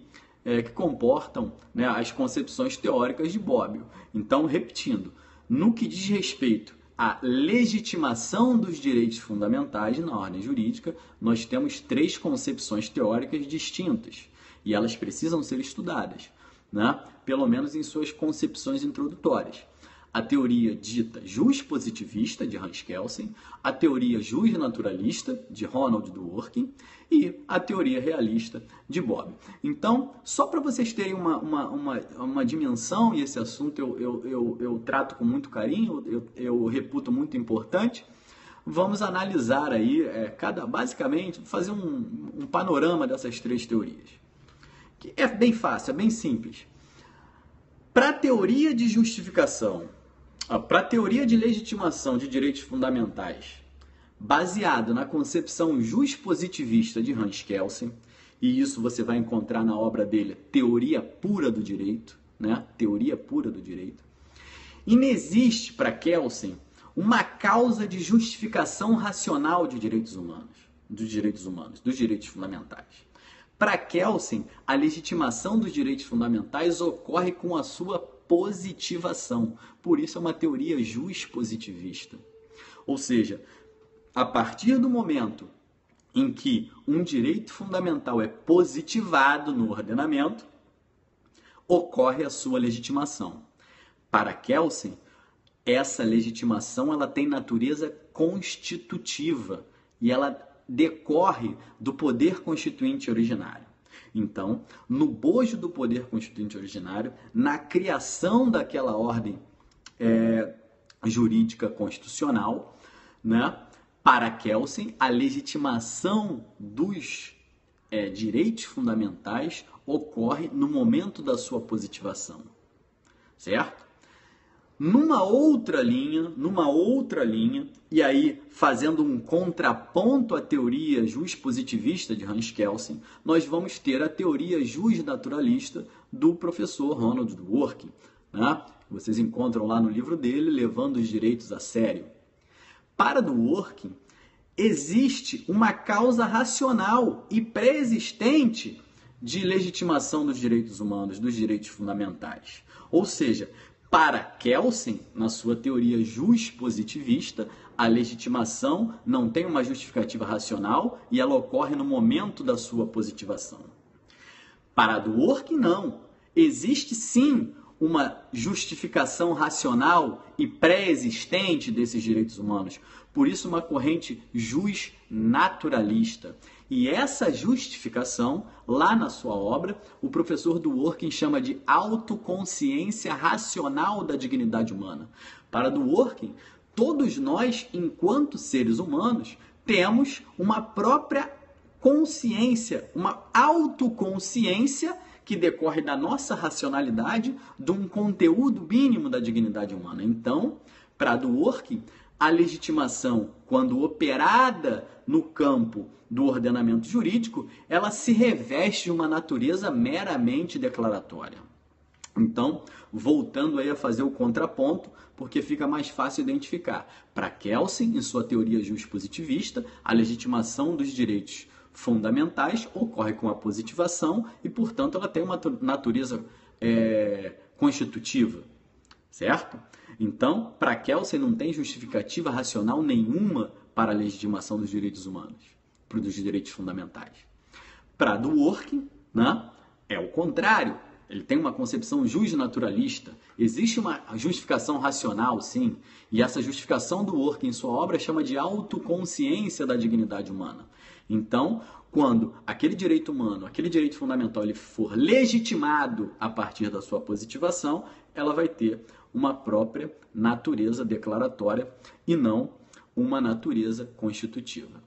né, as concepções teóricas de Bobbio. Então, repetindo, no que diz respeito à legitimação dos direitos fundamentais na ordem jurídica, nós temos três concepções teóricas distintas e elas precisam ser estudadas, né, pelo menos em suas concepções introdutórias. A teoria dita juspositivista, de Hans Kelsen, a teoria jusnaturalista, de Ronald Dworkin, e a teoria realista, de Bobbio. Então, só para vocês terem uma dimensão, e esse assunto eu trato com muito carinho, eu reputo muito importante, vamos analisar aí, basicamente, fazer um panorama dessas três teorias. Que é bem fácil, é bem simples. Para a teoria de justificação, para a teoria de legitimação de direitos fundamentais, baseado na concepção juspositivista de Hans Kelsen, e isso você vai encontrar na obra dele, Teoria Pura do Direito, né? Teoria Pura do Direito. Inexiste para Kelsen uma causa de justificação racional de direitos humanos, dos direitos fundamentais. Para Kelsen, a legitimação dos direitos fundamentais ocorre com a sua positivação. Por isso é uma teoria juspositivista. Ou seja, a partir do momento em que um direito fundamental é positivado no ordenamento, ocorre a sua legitimação. Para Kelsen, essa legitimação ela tem natureza constitutiva e ela decorre do poder constituinte originário. Então, no bojo do poder constituinte originário, na criação daquela ordem jurídica constitucional, né, para Kelsen, a legitimação dos direitos fundamentais ocorre no momento da sua positivação, certo? Numa outra linha, e aí fazendo um contraponto à teoria juspositivista de Hans Kelsen, nós vamos ter a teoria jusnaturalista do professor Ronald Dworkin, né? Vocês encontram lá no livro dele, Levando os Direitos a Sério. Para Dworkin, existe uma causa racional e pré-existente de legitimação dos direitos humanos, dos direitos fundamentais. Ou seja, para Kelsen, na sua teoria juspositivista, a legitimação não tem uma justificativa racional e ela ocorre no momento da sua positivação. Para Dworkin, não. Existe sim uma justificação racional e pré-existente desses direitos humanos. Por isso, uma corrente jusnaturalista. E essa justificação, lá na sua obra, o professor Dworkin chama de autoconsciência racional da dignidade humana. Para Dworkin, todos nós, enquanto seres humanos, temos uma própria consciência, uma autoconsciência que decorre da nossa racionalidade, de um conteúdo mínimo da dignidade humana. Então, para Dworkin, a legitimação, quando operada no campo do ordenamento jurídico, ela se reveste de uma natureza meramente declaratória. Então, voltando aí a fazer o contraponto, porque fica mais fácil identificar. Para Kelsen, em sua teoria juspositivista, a legitimação dos direitos fundamentais ocorre com a positivação e, portanto, ela tem uma natureza constitutiva, certo? Então, para Kelsen não tem justificativa racional nenhuma para a legitimação dos direitos humanos, dos direitos fundamentais. Para Dworkin, né, é o contrário. Ele tem uma concepção jusnaturalista. Existe uma justificação racional, sim, e essa justificação do Dworkin em sua obra chama de autoconsciência da dignidade humana. Então, quando aquele direito humano, aquele direito fundamental, ele for legitimado a partir da sua positivação, ela vai ter uma própria natureza declaratória e não uma natureza constitutiva.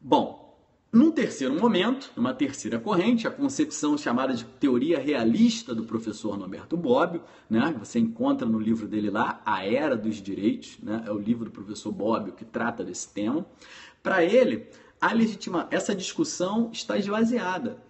Bom, num terceiro momento, numa terceira corrente, a concepção chamada de teoria realista do professor Norberto Bobbio, né, que você encontra no livro dele lá, A Era dos Direitos, né, é o livro do professor Bobbio que trata desse tema. Para ele, essa discussão está esvaziada.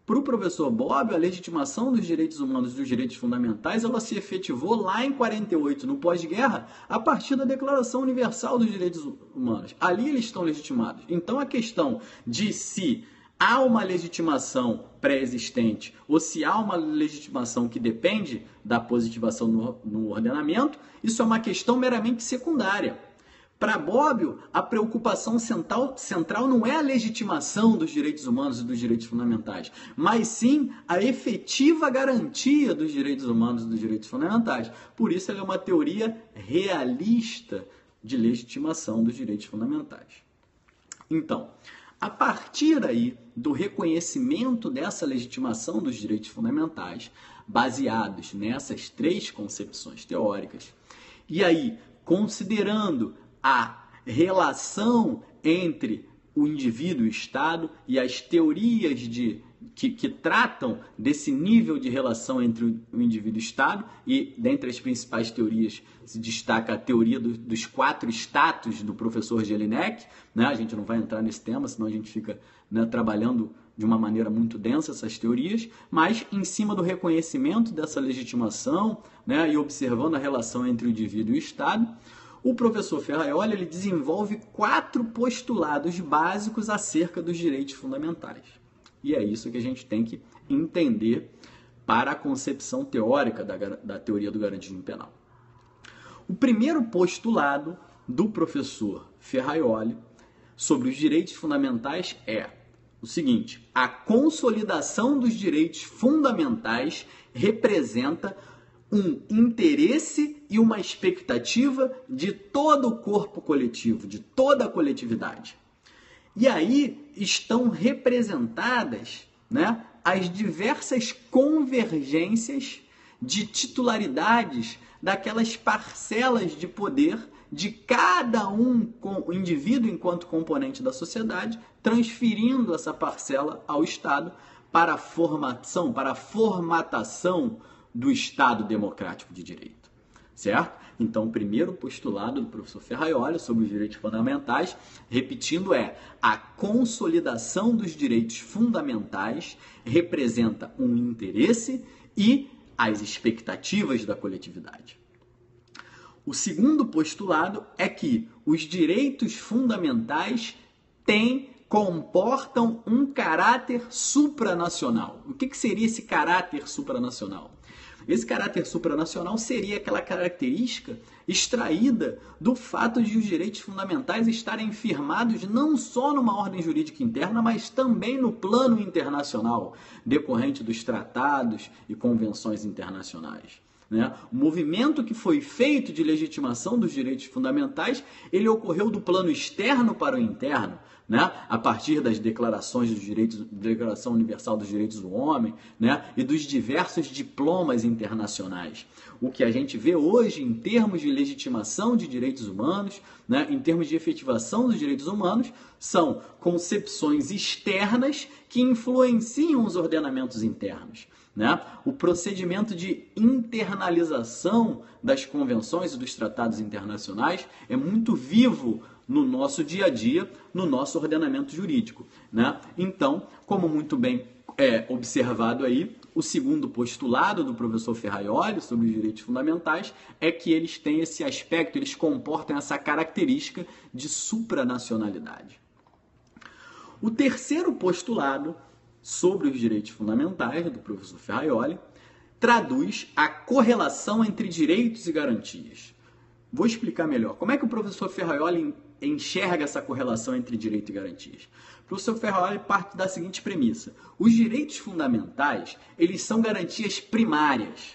Para o professor Bobbio, a legitimação dos direitos humanos e dos direitos fundamentais, ela se efetivou lá em 48, no pós-guerra, a partir da Declaração Universal dos Direitos Humanos. Ali eles estão legitimados. Então, a questão de se há uma legitimação pré-existente ou se há uma legitimação que depende da positivação no ordenamento, isso é uma questão meramente secundária. Para Bobbio, a preocupação central não é a legitimação dos direitos humanos e dos direitos fundamentais, mas sim a efetiva garantia dos direitos humanos e dos direitos fundamentais. Por isso, ela é uma teoria realista de legitimação dos direitos fundamentais. Então, a partir aí do reconhecimento dessa legitimação dos direitos fundamentais, baseados nessas três concepções teóricas, e aí, considerando a relação entre o indivíduo e o Estado e as teorias que tratam desse nível de relação entre o indivíduo e o Estado, e dentre as principais teorias se destaca a teoria dos 4 status do professor Jelinek, né? A gente não vai entrar nesse tema, senão a gente fica, né, trabalhando de uma maneira muito densa essas teorias, mas em cima do reconhecimento dessa legitimação, né, e observando a relação entre o indivíduo e o Estado, o professor Ferraioli ele desenvolve 4 postulados básicos acerca dos direitos fundamentais. E é isso que a gente tem que entender para a concepção teórica da teoria do garantismo penal. O primeiro postulado do professor Ferraioli sobre os direitos fundamentais é o seguinte: a consolidação dos direitos fundamentais representa um interesse e uma expectativa de todo o corpo coletivo, de toda a coletividade. E aí estão representadas, né, as diversas convergências de titularidades daquelas parcelas de poder de cada o indivíduo enquanto componente da sociedade, transferindo essa parcela ao Estado para a formatação do Estado democrático de direito, certo? Então, o primeiro postulado do professor Ferraioli sobre os direitos fundamentais, repetindo, é a consolidação dos direitos fundamentais representa um interesse e as expectativas da coletividade. O segundo postulado é que os direitos fundamentais comportam um caráter supranacional. O que seria esse caráter supranacional? Esse caráter supranacional seria aquela característica extraída do fato de os direitos fundamentais estarem firmados não só numa ordem jurídica interna, mas também no plano internacional, decorrente dos tratados e convenções internacionais. Né? O movimento que foi feito de legitimação dos direitos fundamentais, ele ocorreu do plano externo para o interno, né? A partir das declarações dos direitos, Declaração Universal dos Direitos do Homem, né? E dos diversos diplomas internacionais. O que a gente vê hoje em termos de legitimação de direitos humanos, né? Em termos de efetivação dos direitos humanos, são concepções externas que influenciam os ordenamentos internos. Né? O procedimento de internalização das convenções e dos tratados internacionais é muito vivo no nosso dia a dia, no nosso ordenamento jurídico. Né? Então, como muito bem observado aí, o segundo postulado do professor Ferraioli sobre os direitos fundamentais é que eles têm esse aspecto, eles comportam essa característica de supranacionalidade. O terceiro postulado sobre os direitos fundamentais do professor Ferraioli traduz a correlação entre direitos e garantias. Vou explicar melhor. Como é que o professor Ferraioli enxerga essa correlação entre direito e garantias? O professor Ferraioli parte da seguinte premissa: os direitos fundamentais, eles são garantias primárias,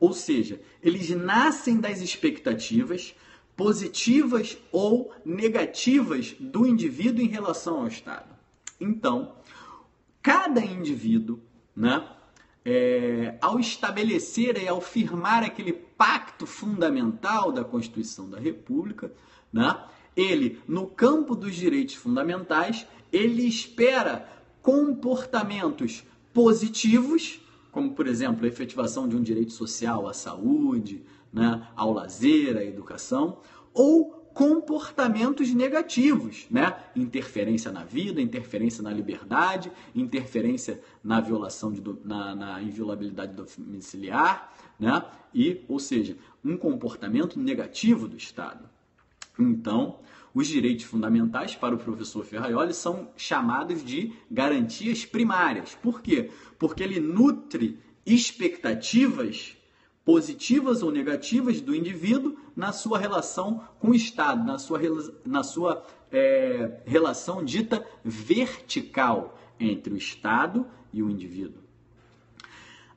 ou seja, eles nascem das expectativas positivas ou negativas do indivíduo em relação ao Estado. Então, cada indivíduo, né, ao estabelecer e ao firmar aquele pacto fundamental da Constituição da República, né, ele, no campo dos direitos fundamentais, ele espera comportamentos positivos, como, por exemplo, a efetivação de um direito social à saúde, né, ao lazer, à educação, ou comportamentos negativos, né? Interferência na vida, interferência na liberdade, interferência na violação na inviolabilidade domiciliar, né? Ou seja, um comportamento negativo do Estado. Então, os direitos fundamentais para o professor Ferraioli são chamados de garantias primárias. Por quê? Porque ele nutre expectativas positivas ou negativas do indivíduo na sua relação com o Estado, na sua relação dita vertical entre o Estado e o indivíduo.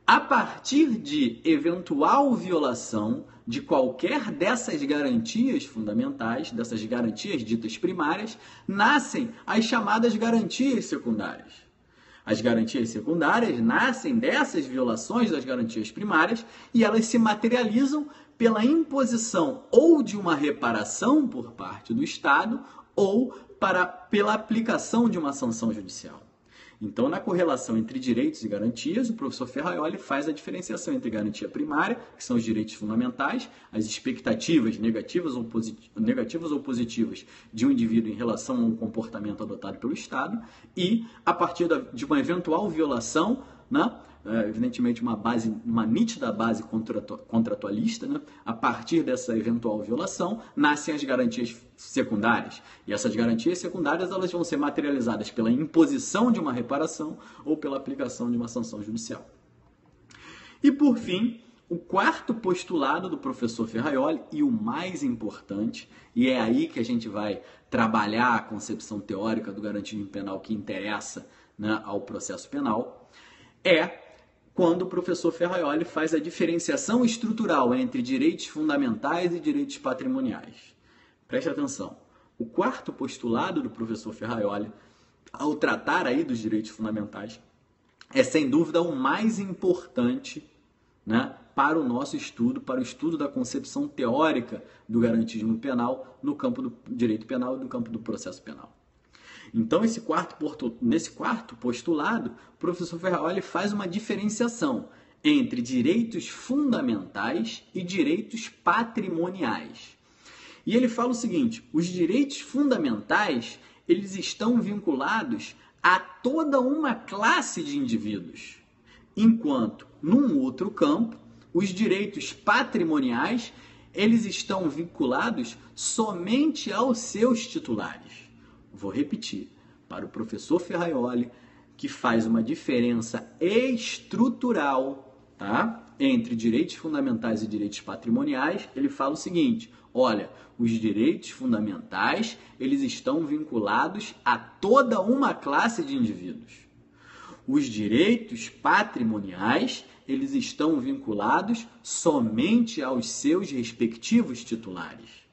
A partir de eventual violação de qualquer dessas garantias fundamentais, dessas garantias ditas primárias, nascem as chamadas garantias secundárias. As garantias secundárias nascem dessas violações das garantias primárias e elas se materializam pela imposição ou de uma reparação por parte do Estado ou pela aplicação de uma sanção judicial. Então, na correlação entre direitos e garantias, o professor Ferraioli faz a diferenciação entre garantia primária, que são os direitos fundamentais, as expectativas negativas ou positivas de um indivíduo em relação a um comportamento adotado pelo Estado, e, a partir de uma eventual violação, né, evidentemente uma nítida base contratualista, né? A partir dessa eventual violação, nascem as garantias secundárias. E essas garantias secundárias elas vão ser materializadas pela imposição de uma reparação ou pela aplicação de uma sanção judicial. E, por fim, o quarto postulado do professor Ferraioli, e o mais importante, e é aí que a gente vai trabalhar a concepção teórica do garantismo penal que interessa, né, ao processo penal, é quando o professor Ferraioli faz a diferenciação estrutural entre direitos fundamentais e direitos patrimoniais. Preste atenção. O quarto postulado do professor Ferraioli, ao tratar aí dos direitos fundamentais, é sem dúvida o mais importante, né, para o nosso estudo, para o estudo da concepção teórica do garantismo penal no campo do direito penal e no campo do processo penal. Então, nesse quarto postulado, o professor Ferraioli faz uma diferenciação entre direitos fundamentais e direitos patrimoniais. E ele fala o seguinte: os direitos fundamentais, eles estão vinculados a toda uma classe de indivíduos, enquanto, num outro campo, os direitos patrimoniais, eles estão vinculados somente aos seus titulares. Vou repetir, para o professor Ferraioli, que faz uma diferença estrutural, tá, entre direitos fundamentais e direitos patrimoniais, ele fala o seguinte: olha, os direitos fundamentais, eles estão vinculados a toda uma classe de indivíduos. Os direitos patrimoniais, eles estão vinculados somente aos seus respectivos titulares.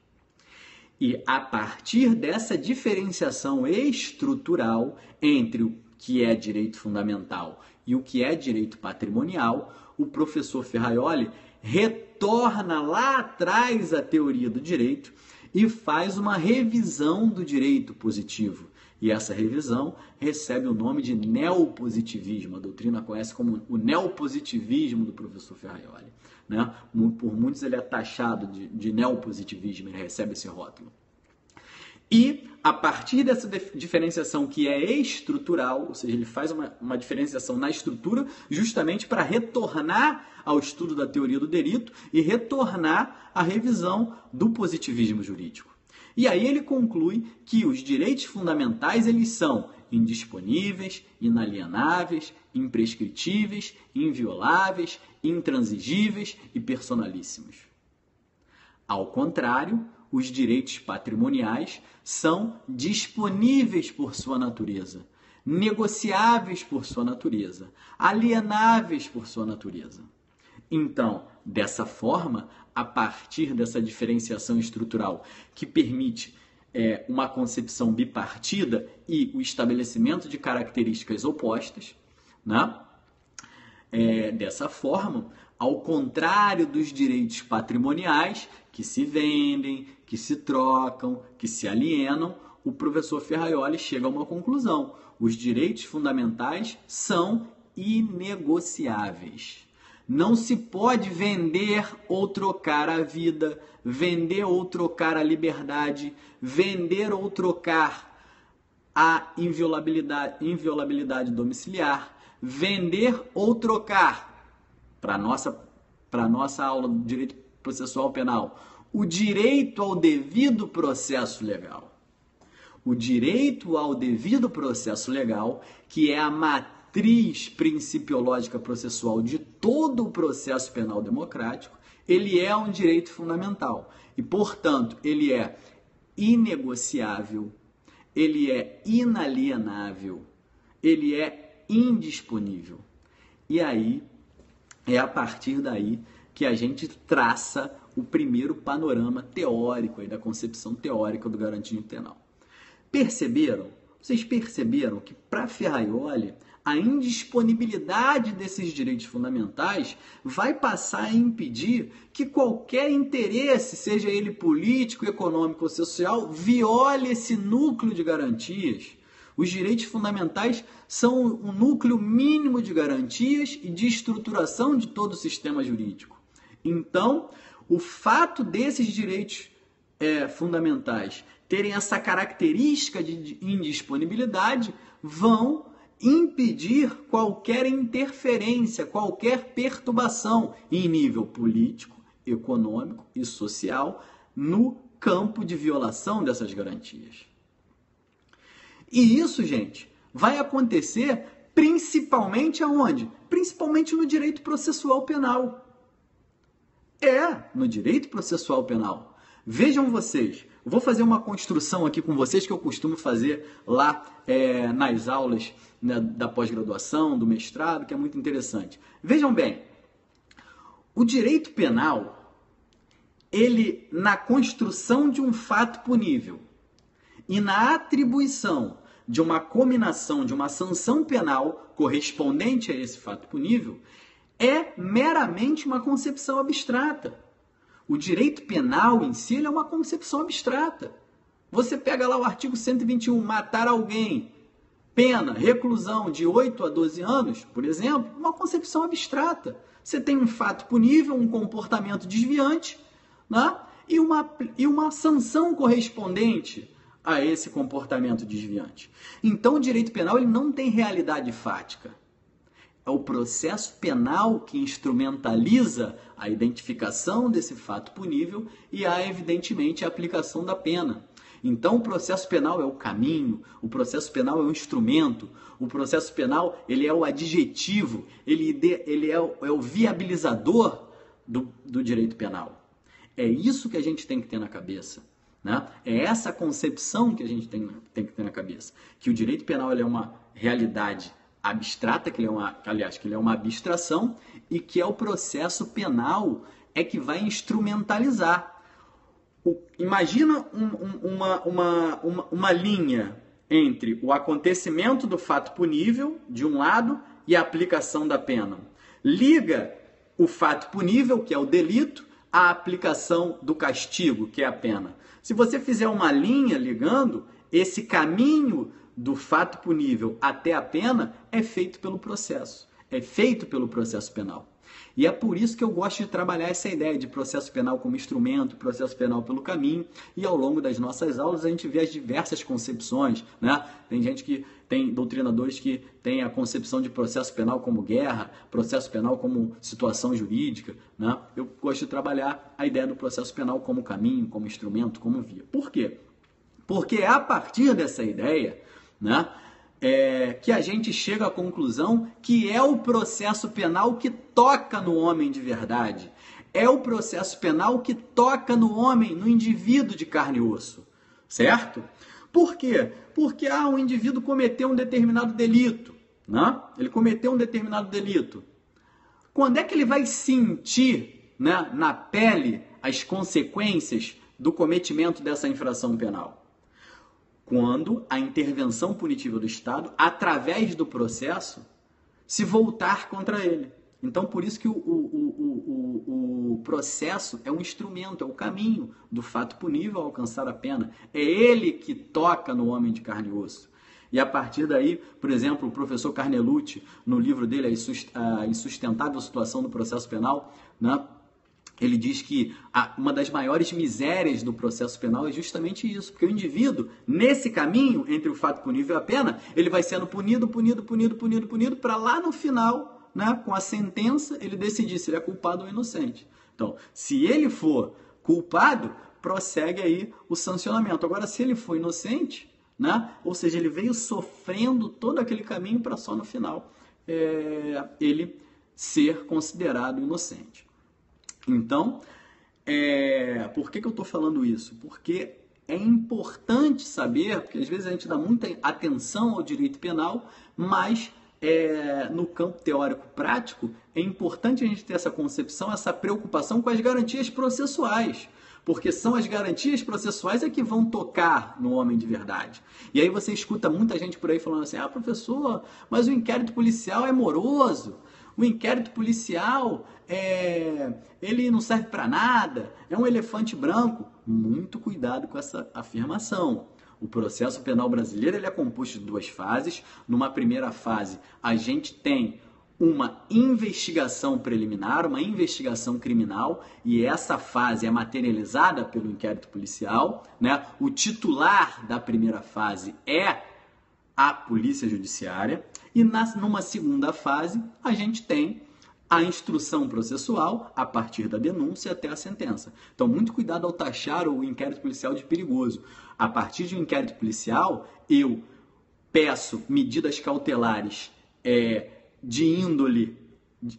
E a partir dessa diferenciação estrutural entre o que é direito fundamental e o que é direito patrimonial, o professor Ferraioli retorna lá atrás à teoria do direito e faz uma revisão do direito positivo. E essa revisão recebe o nome de neopositivismo. A doutrina conhece como o neopositivismo do professor Ferraioli, né? Por muitos ele é taxado de neopositivismo, ele recebe esse rótulo. E a partir dessa diferenciação que é estrutural, ou seja, ele faz uma diferenciação na estrutura justamente para retornar ao estudo da teoria do delito e retornar à revisão do positivismo jurídico. E aí ele conclui que os direitos fundamentais eles são indisponíveis, inalienáveis, imprescritíveis, invioláveis, intransigíveis e personalíssimos. Ao contrário, os direitos patrimoniais são disponíveis por sua natureza, negociáveis por sua natureza, alienáveis por sua natureza. Então, dessa forma, a partir dessa diferenciação estrutural que permite uma concepção bipartida e o estabelecimento de características opostas, né? Dessa forma, ao contrário dos direitos patrimoniais que se vendem, que se trocam, que se alienam, o professor Ferraioli chega a uma conclusão: os direitos fundamentais são inegociáveis. Não se pode vender ou trocar a vida, vender ou trocar a liberdade, vender ou trocar a inviolabilidade domiciliar, vender ou trocar, para a nossa aula do direito processual penal, o direito ao devido processo legal. O direito ao devido processo legal, que é a matriz principiológica processual de todo o processo penal democrático, ele é um direito fundamental e, portanto, ele é inegociável, ele é inalienável, ele é indisponível. E aí, é a partir daí que a gente traça o primeiro panorama teórico aí da concepção teórica do garantismo penal. Perceberam? Vocês perceberam que para Ferraioli a indisponibilidade desses direitos fundamentais vai passar a impedir que qualquer interesse, seja ele político, econômico ou social, viole esse núcleo de garantias. Os direitos fundamentais são um núcleo mínimo de garantias e de estruturação de todo o sistema jurídico. Então, o fato desses direitos fundamentais terem essa característica de indisponibilidade vão impedir qualquer interferência, qualquer perturbação em nível político, econômico e social no campo de violação dessas garantias. E isso, gente, vai acontecer principalmente aonde? Principalmente no direito processual penal. No direito processual penal. Vejam vocês, eu vou fazer uma construção aqui com vocês que eu costumo fazer lá nas aulas, né, da pós-graduação, do mestrado, que é muito interessante. Vejam bem, o direito penal, ele, na construção de um fato punível e na atribuição de uma cominação, de uma sanção penal correspondente a esse fato punível, é meramente uma concepção abstrata. O direito penal em si ele é uma concepção abstrata. Você pega lá o artigo 121, matar alguém, pena, reclusão de 8 a 12 anos, por exemplo, uma concepção abstrata. Você tem um fato punível, um comportamento desviante, né? e uma sanção correspondente a esse comportamento desviante. Então, o direito penal ele não tem realidade fática. É o processo penal que instrumentaliza a identificação desse fato punível e evidentemente, a aplicação da pena. Então, o processo penal é o caminho, o processo penal é o instrumento, o processo penal ele é o adjetivo, ele é o viabilizador do direito penal. É isso que a gente tem que ter na cabeça. Né? É essa concepção que a gente tem que ter na cabeça. Que o direito penal ele é uma realidade abstrata, que ele é uma abstração, e que é o processo penal que vai instrumentalizar. Imagina uma linha entre o acontecimento do fato punível, de um lado, e a aplicação da pena. Liga o fato punível, que é o delito, à aplicação do castigo, que é a pena. Se você fizer uma linha ligando, esse caminho do fato punível até a pena é feito pelo processo penal. E é por isso que eu gosto de trabalhar essa ideia de processo penal como instrumento, processo penal pelo caminho, e ao longo das nossas aulas a gente vê as diversas concepções, né? Tem doutrinadores que têm a concepção de processo penal como guerra, processo penal como situação jurídica, né? Eu gosto de trabalhar a ideia do processo penal como caminho, como instrumento, como via. Por quê? Porque é a partir dessa ideia, né, que a gente chega à conclusão que é o processo penal que toca no homem de verdade. É o processo penal que toca no homem, no indivíduo de carne e osso. Certo? Por quê? Porque um indivíduo cometeu um determinado delito. Né? Ele cometeu um determinado delito. Quando é que ele vai sentir, né, na pele as consequências do cometimento dessa infração penal? quando a intervenção punitiva do Estado, através do processo, se voltar contra ele. Então, por isso que o processo é um instrumento, é o caminho do fato punível a alcançar a pena. É ele que toca no homem de carne e osso. E a partir daí, por exemplo, o professor Carnelucci, no livro dele, A Insustentável Situação do Processo Penal, né, ele diz que uma das maiores misérias do processo penal é justamente isso, porque o indivíduo, nesse caminho entre o fato punível e a pena, ele vai sendo punido, para lá no final, né, com a sentença, ele decidir se ele é culpado ou inocente. Então, se ele for culpado, prossegue aí o sancionamento. Agora, se ele for inocente, né, ou seja, ele veio sofrendo todo aquele caminho para só no final ele ser considerado inocente. Então, por que eu estou falando isso? Porque é importante saber, porque às vezes a gente dá muita atenção ao direito penal, mas no campo teórico prático é importante a gente ter essa concepção, essa preocupação com as garantias processuais, porque são as garantias processuais que vão tocar no homem de verdade. E aí você escuta muita gente por aí falando assim, professor, mas o inquérito policial é moroso, o inquérito policial ele não serve para nada, é um elefante branco. Muito cuidado com essa afirmação. O processo penal brasileiro ele é composto de duas fases. Numa primeira fase, a gente tem uma investigação preliminar, uma investigação criminal, e essa fase é materializada pelo inquérito policial, né? O titular da primeira fase é a Polícia Judiciária, e numa segunda fase a gente tem a instrução processual a partir da denúncia até a sentença. Então, muito cuidado ao taxar o inquérito policial de perigoso. A partir de um inquérito policial, eu peço medidas cautelares de índole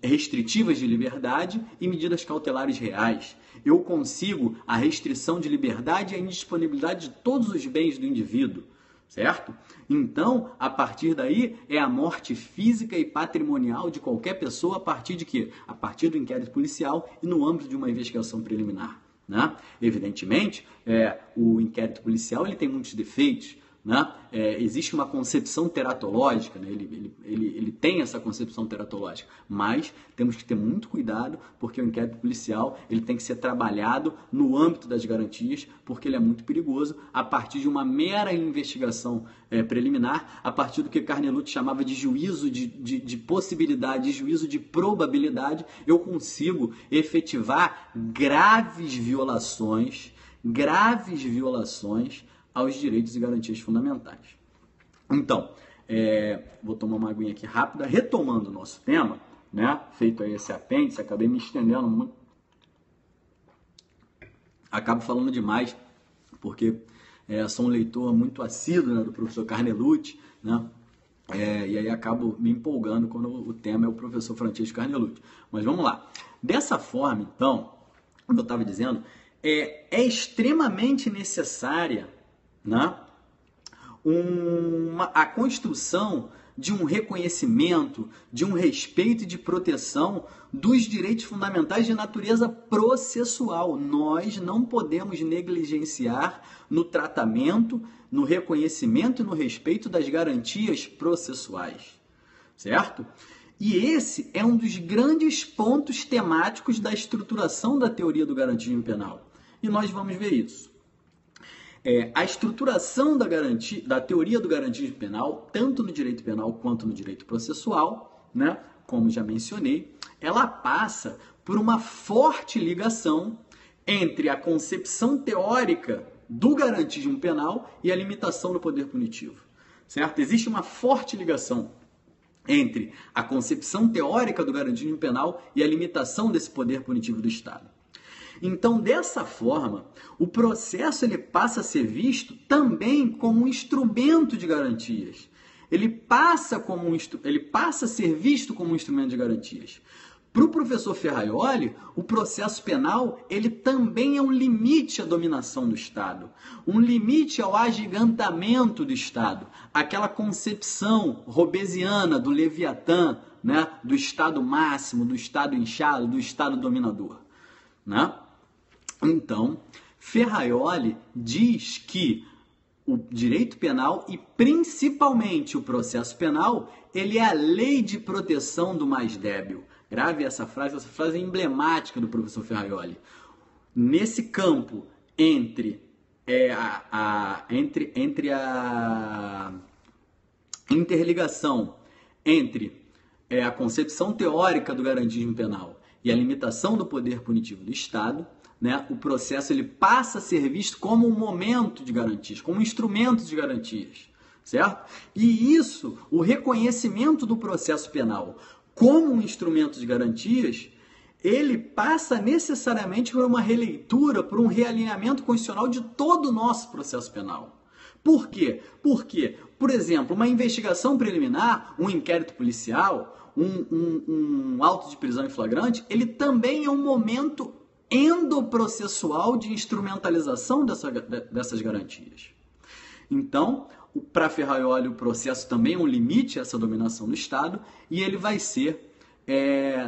restritivas de liberdade e medidas cautelares reais. Eu consigo a restrição de liberdade e a indisponibilidade de todos os bens do indivíduo, certo? Então, a partir daí, é a morte física e patrimonial de qualquer pessoa a partir de quê? A partir do inquérito policial e no âmbito de uma investigação preliminar, né? Evidentemente, o inquérito policial ele tem muitos defeitos, né? Existe uma concepção teratológica, né? Ele tem essa concepção teratológica, mas temos que ter muito cuidado, porque o inquérito policial ele tem que ser trabalhado no âmbito das garantias, porque ele é muito perigoso, a partir de uma mera investigação preliminar, a partir do que Carnelucci chamava de juízo de possibilidade, juízo de probabilidade, eu consigo efetivar graves violações aos direitos e garantias fundamentais. Então, vou tomar uma aguinha aqui rápida, retomando o nosso tema, né? Feito aí esse apêndice, acabei me estendendo muito. Acabo falando demais, porque sou um leitor muito assíduo, né, do professor Carnelucci, né? E aí acabo me empolgando quando o tema é o professor Francisco Carnelucci. Mas vamos lá. Dessa forma, então, como eu estava dizendo, é extremamente necessária, né, a construção de um reconhecimento, de um respeito e de proteção dos direitos fundamentais de natureza processual. Nós não podemos negligenciar no tratamento, no reconhecimento e no respeito das garantias processuais, certo? E esse é um dos grandes pontos temáticos da estruturação da teoria do garantismo penal. E nós vamos ver isso. A estruturação da teoria do garantismo penal, tanto no direito penal quanto no direito processual, né, como já mencionei, ela passa por uma forte ligação entre a concepção teórica do garantismo penal e a limitação do poder punitivo, certo? Existe uma forte ligação entre a concepção teórica do garantismo penal e a limitação desse poder punitivo do Estado. Então, dessa forma, o processo ele passa a ser visto também como um instrumento de garantias. Ele passa a ser visto como um instrumento de garantias. Para o professor Ferraioli, o processo penal ele também é um limite à dominação do Estado, um limite ao agigantamento do Estado, aquela concepção robesiana do Leviatã, né, do Estado máximo, do Estado inchado, do Estado dominador, né? Então, Ferraioli diz que o direito penal e principalmente o processo penal, ele é a lei de proteção do mais débil. Grave essa frase é emblemática do professor Ferraioli. Nesse campo entre a interligação entre a concepção teórica do garantismo penal e a limitação do poder punitivo do Estado, né, o processo ele passa a ser visto como um momento de garantias, como um instrumento de garantias, certo? E isso, o reconhecimento do processo penal como um instrumento de garantias, ele passa necessariamente por uma releitura, por um realinhamento constitucional de todo o nosso processo penal. Por quê? Porque, por exemplo, uma investigação preliminar, um inquérito policial, um auto de prisão em flagrante, ele também é um momento endoprocessual de instrumentalização dessas garantias. Então, para Ferraioli, o processo também é um limite a essa dominação do Estado e ele vai ser,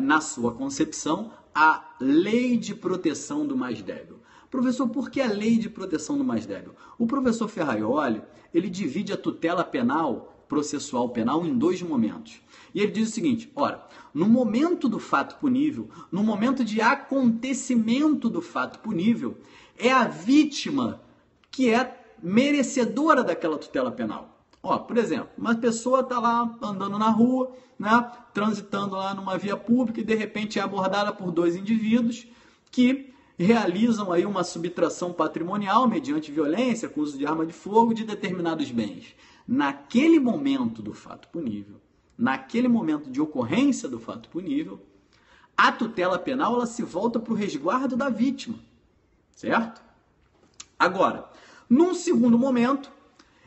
na sua concepção, a lei de proteção do mais débil. Professor, por que a lei de proteção do mais débil? O professor Ferraioli, ele divide a tutela penal, processual penal, em dois momentos. E ele diz o seguinte, ora, no momento do fato punível, no momento de acontecimento do fato punível, é a vítima que é merecedora daquela tutela penal. Ó, por exemplo, uma pessoa está lá andando na rua, né, transitando lá numa via pública e de repente é abordada por dois indivíduos que realizam aí uma subtração patrimonial mediante violência, com uso de arma de fogo de determinados bens. Naquele momento do fato punível, naquele momento de ocorrência do fato punível, a tutela penal ela se volta para o resguardo da vítima, certo? Agora, num segundo momento,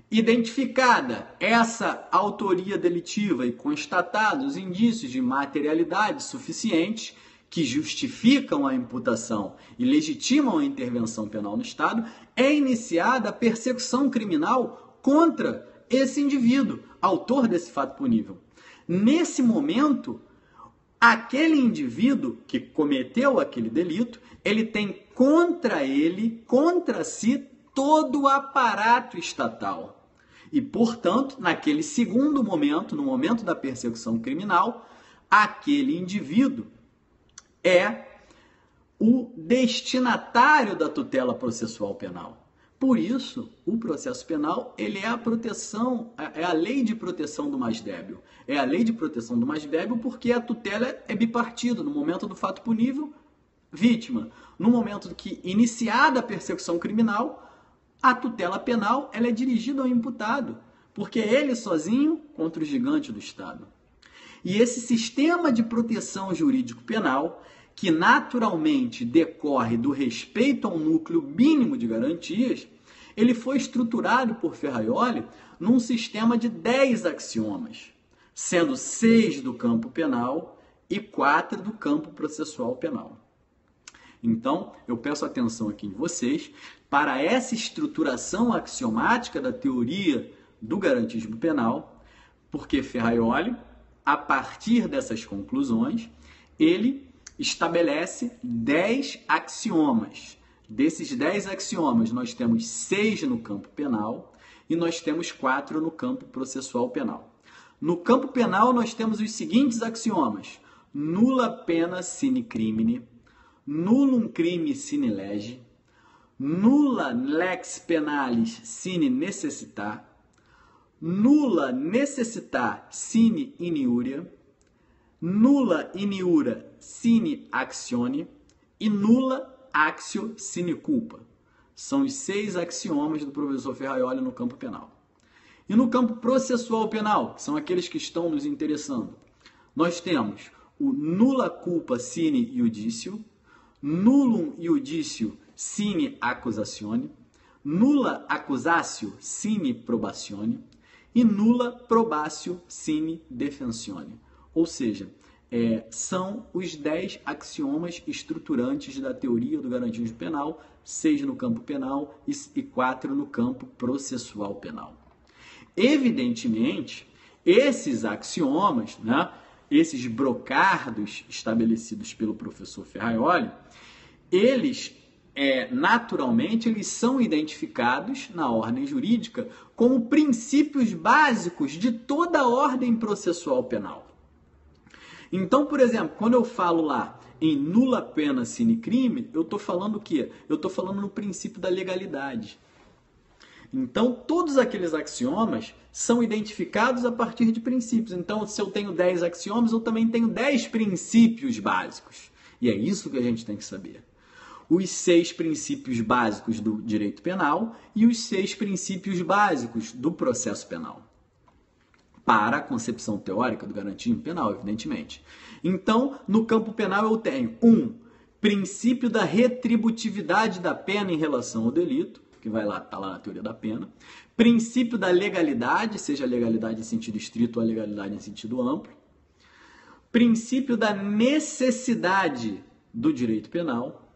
identificada essa autoria delitiva e constatados os indícios de materialidade suficientes que justificam a imputação e legitimam a intervenção penal no Estado, é iniciada a persecução criminal contra esse indivíduo, autor desse fato punível. Nesse momento, aquele indivíduo que cometeu aquele delito, ele tem contra si, todo o aparato estatal. E, portanto, naquele segundo momento, no momento da persecução criminal, aquele indivíduo é o destinatário da tutela processual penal. Por isso, o processo penal ele é a proteção, é a lei de proteção do mais débil. É a lei de proteção do mais débil porque a tutela é bipartida. No momento do fato punível, vítima. No momento que iniciada a persecução criminal, a tutela penal ela é dirigida ao imputado, porque é ele sozinho contra o gigante do Estado. E esse sistema de proteção jurídico penal, que naturalmente decorre do respeito ao núcleo mínimo de garantias, ele foi estruturado por Ferraioli num sistema de 10 axiomas, sendo 6 do campo penal e 4 do campo processual penal. Então, eu peço atenção aqui em vocês para essa estruturação axiomática da teoria do garantismo penal, porque Ferraioli, a partir dessas conclusões, ele estabelece 10 axiomas. Desses 10 axiomas, nós temos 6 no campo penal e nós temos 4 no campo processual penal. No campo penal, nós temos os seguintes axiomas: nulla pena sine crimine, nullum crime sine lege, nulla lex pennalis sine necessitas, nulla necessitas sine iniuria, nulla iniuria sine actione e nulla actio sine culpa. São os 6 axiomas do professor Ferraioli no campo penal. E no campo processual penal, que são aqueles que estão nos interessando, nós temos o nulla culpa sine iudicio, nullum iudicio sine accusatione, nulla accusatio sine probatione e nulla probatio sine defensione. Ou seja, são os 10 axiomas estruturantes da teoria do garantismo penal, 6 no campo penal e 4 no campo processual penal. Evidentemente, esses axiomas, né, esses brocardos estabelecidos pelo professor Ferraioli, eles naturalmente, eles são identificados na ordem jurídica como princípios básicos de toda a ordem processual penal. Então, por exemplo, quando eu falo lá em nulla pena sine crime, eu estou falando o quê? Eu estou falando no princípio da legalidade. Então, todos aqueles axiomas são identificados a partir de princípios. Então, se eu tenho 10 axiomas, eu também tenho 10 princípios básicos. E é isso que a gente tem que saber. Os 6 princípios básicos do direito penal e os 6 princípios básicos do processo penal. Para a concepção teórica do garantismo penal, evidentemente. Então, no campo penal eu tenho princípio da retributividade da pena em relação ao delito, que tá lá na teoria da pena. Princípio da legalidade, seja a legalidade em sentido estrito ou a legalidade em sentido amplo. Princípio da necessidade do direito penal.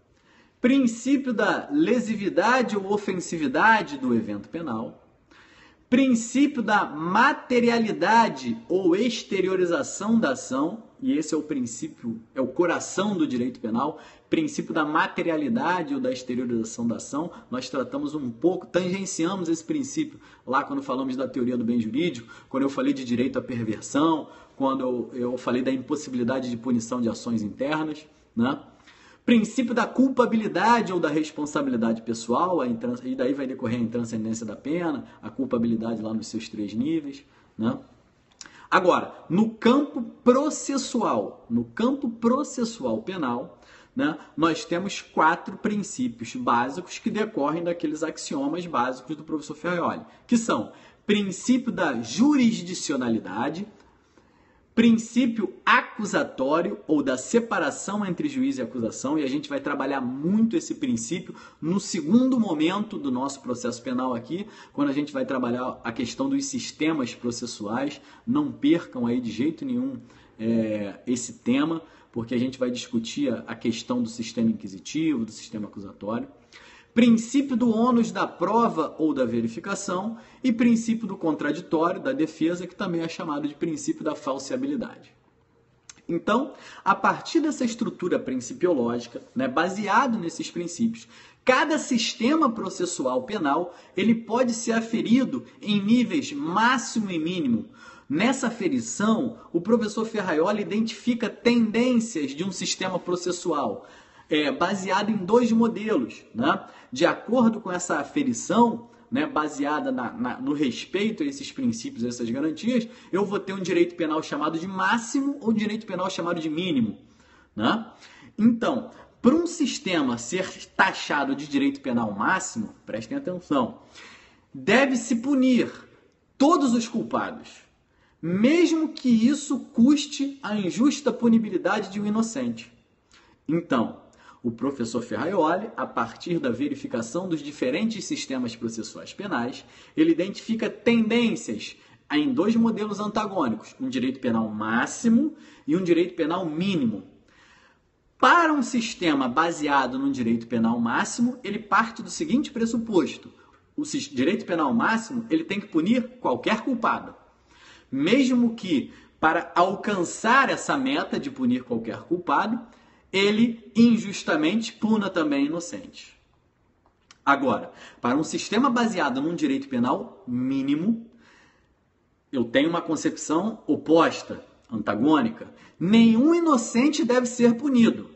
Princípio da lesividade ou ofensividade do evento penal. Princípio da materialidade ou exteriorização da ação, e esse é o princípio, é o coração do direito penal, princípio da materialidade ou da exteriorização da ação. Nós tratamos um pouco, tangenciamos esse princípio lá quando falamos da teoria do bem jurídico, quando eu falei de direito à perversão, quando eu falei da impossibilidade de punição de ações internas, né? Princípio da culpabilidade ou da responsabilidade pessoal, e daí vai decorrer a intranscendência da pena, a culpabilidade lá nos seus 3 níveis, né? Agora, no campo processual penal, né, nós temos 4 princípios básicos que decorrem daqueles axiomas básicos do professor Ferraioli, que são princípio da jurisdicionalidade, princípio acusatório ou da separação entre juiz e acusação, e a gente vai trabalhar muito esse princípio no segundo momento do nosso processo penal aqui, quando a gente vai trabalhar a questão dos sistemas processuais. Não percam aí de jeito nenhum esse tema, porque a gente vai discutir a questão do sistema inquisitivo, do sistema acusatório. Princípio do ônus da prova ou da verificação e princípio do contraditório, da defesa, que também é chamado de princípio da falseabilidade. Então, a partir dessa estrutura principiológica, né, baseado nesses princípios, cada sistema processual penal ele pode ser aferido em níveis máximo e mínimo. Nessa aferição, o professor Ferraioli identifica tendências de um sistema processual baseado em 2 modelos, né? De acordo com essa aferição, né, baseada no respeito a esses princípios, a essas garantias, eu vou ter um direito penal chamado de máximo ou um direito penal chamado de mínimo, né? Então, para um sistema ser taxado de direito penal máximo, prestem atenção, deve-se punir todos os culpados, mesmo que isso custe a injusta punibilidade de um inocente. Então, o professor Ferraioli, a partir da verificação dos diferentes sistemas processuais penais, ele identifica tendências em 2 modelos antagônicos, um direito penal máximo e um direito penal mínimo. Para um sistema baseado no direito penal máximo, ele parte do seguinte pressuposto: o direito penal máximo ele tem que punir qualquer culpado, mesmo que, para alcançar essa meta de punir qualquer culpado, ele injustamente puna também inocentes. Agora, para um sistema baseado num direito penal mínimo, eu tenho uma concepção oposta, antagônica. Nenhum inocente deve ser punido,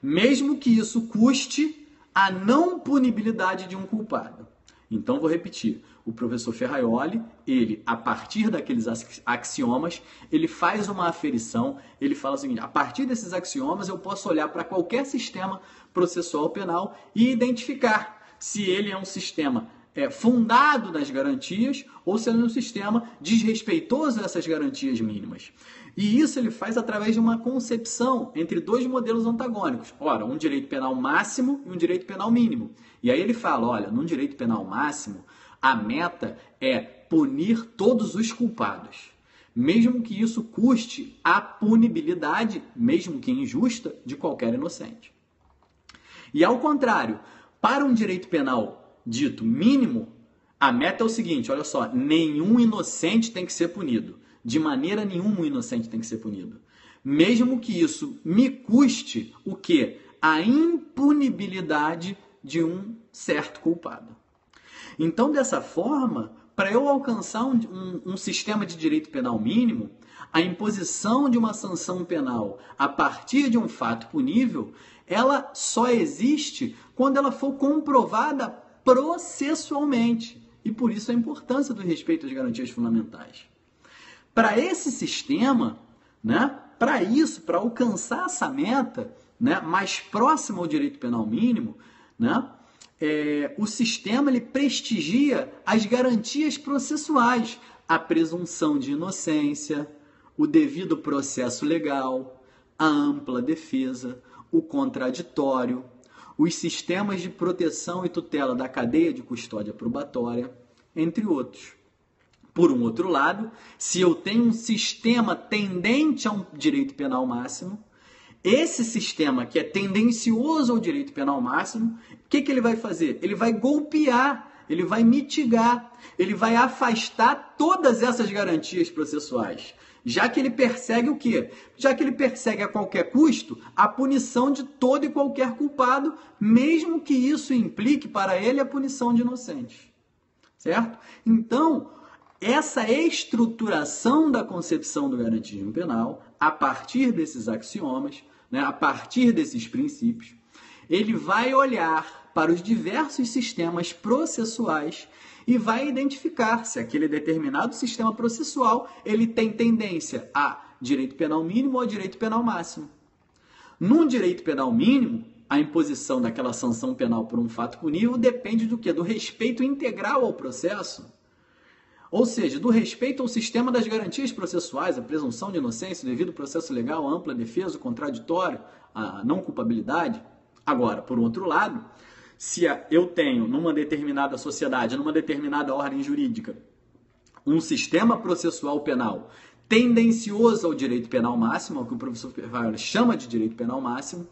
mesmo que isso custe a não punibilidade de um culpado. Então, vou repetir. O professor Ferraioli, ele, a partir daqueles axiomas, ele faz uma aferição, ele fala o seguinte: a partir desses axiomas eu posso olhar para qualquer sistema processual penal e identificar se ele é um sistema fundado nas garantias ou se ele é um sistema desrespeitoso a essas garantias mínimas. E isso ele faz através de uma concepção entre 2 modelos antagônicos. Ora, um direito penal máximo e um direito penal mínimo. E aí ele fala, olha, num direito penal máximo, a meta é punir todos os culpados, mesmo que isso custe a punibilidade, mesmo que injusta, de qualquer inocente. E ao contrário, para um direito penal dito mínimo, a meta é o seguinte, olha só, nenhum inocente tem que ser punido. De maneira nenhuma um inocente tem que ser punido. Mesmo que isso me custe o quê? A impunibilidade de um certo culpado. Então, dessa forma, para eu alcançar um sistema de direito penal mínimo, a imposição de uma sanção penal a partir de um fato punível, ela só existe quando ela for comprovada processualmente. E por isso a importância do respeito às garantias fundamentais. Para esse sistema, né, para isso, para alcançar essa meta, né, mais próxima ao direito penal mínimo, né, o sistema ele prestigia as garantias processuais, a presunção de inocência, o devido processo legal, a ampla defesa, o contraditório, os sistemas de proteção e tutela da cadeia de custódia probatória, entre outros. Por um outro lado, se eu tenho um sistema tendente a um direito penal máximo, esse sistema que é tendencioso ao direito penal máximo, o que ele vai fazer? Ele vai golpear, ele vai mitigar, ele vai afastar todas essas garantias processuais. Já que ele persegue o quê? Já que ele persegue a qualquer custo a punição de todo e qualquer culpado, mesmo que isso implique para ele a punição de inocentes. Certo? Então, essa estruturação da concepção do garantismo penal, a partir desses axiomas, né, a partir desses princípios, ele vai olhar para os diversos sistemas processuais e vai identificar se aquele determinado sistema processual ele tem tendência a direito penal mínimo ou a direito penal máximo. Num direito penal mínimo, a imposição daquela sanção penal por um fato punível depende do quê? Do respeito integral ao processo. Ou seja, do respeito ao sistema das garantias processuais, a presunção de inocência, o devido processo legal, a ampla defesa, o contraditório, a não culpabilidade. Agora, por outro lado, se eu tenho numa determinada sociedade, numa determinada ordem jurídica, um sistema processual penal tendencioso ao direito penal máximo, ao que o professor Ferrari chama de direito penal máximo,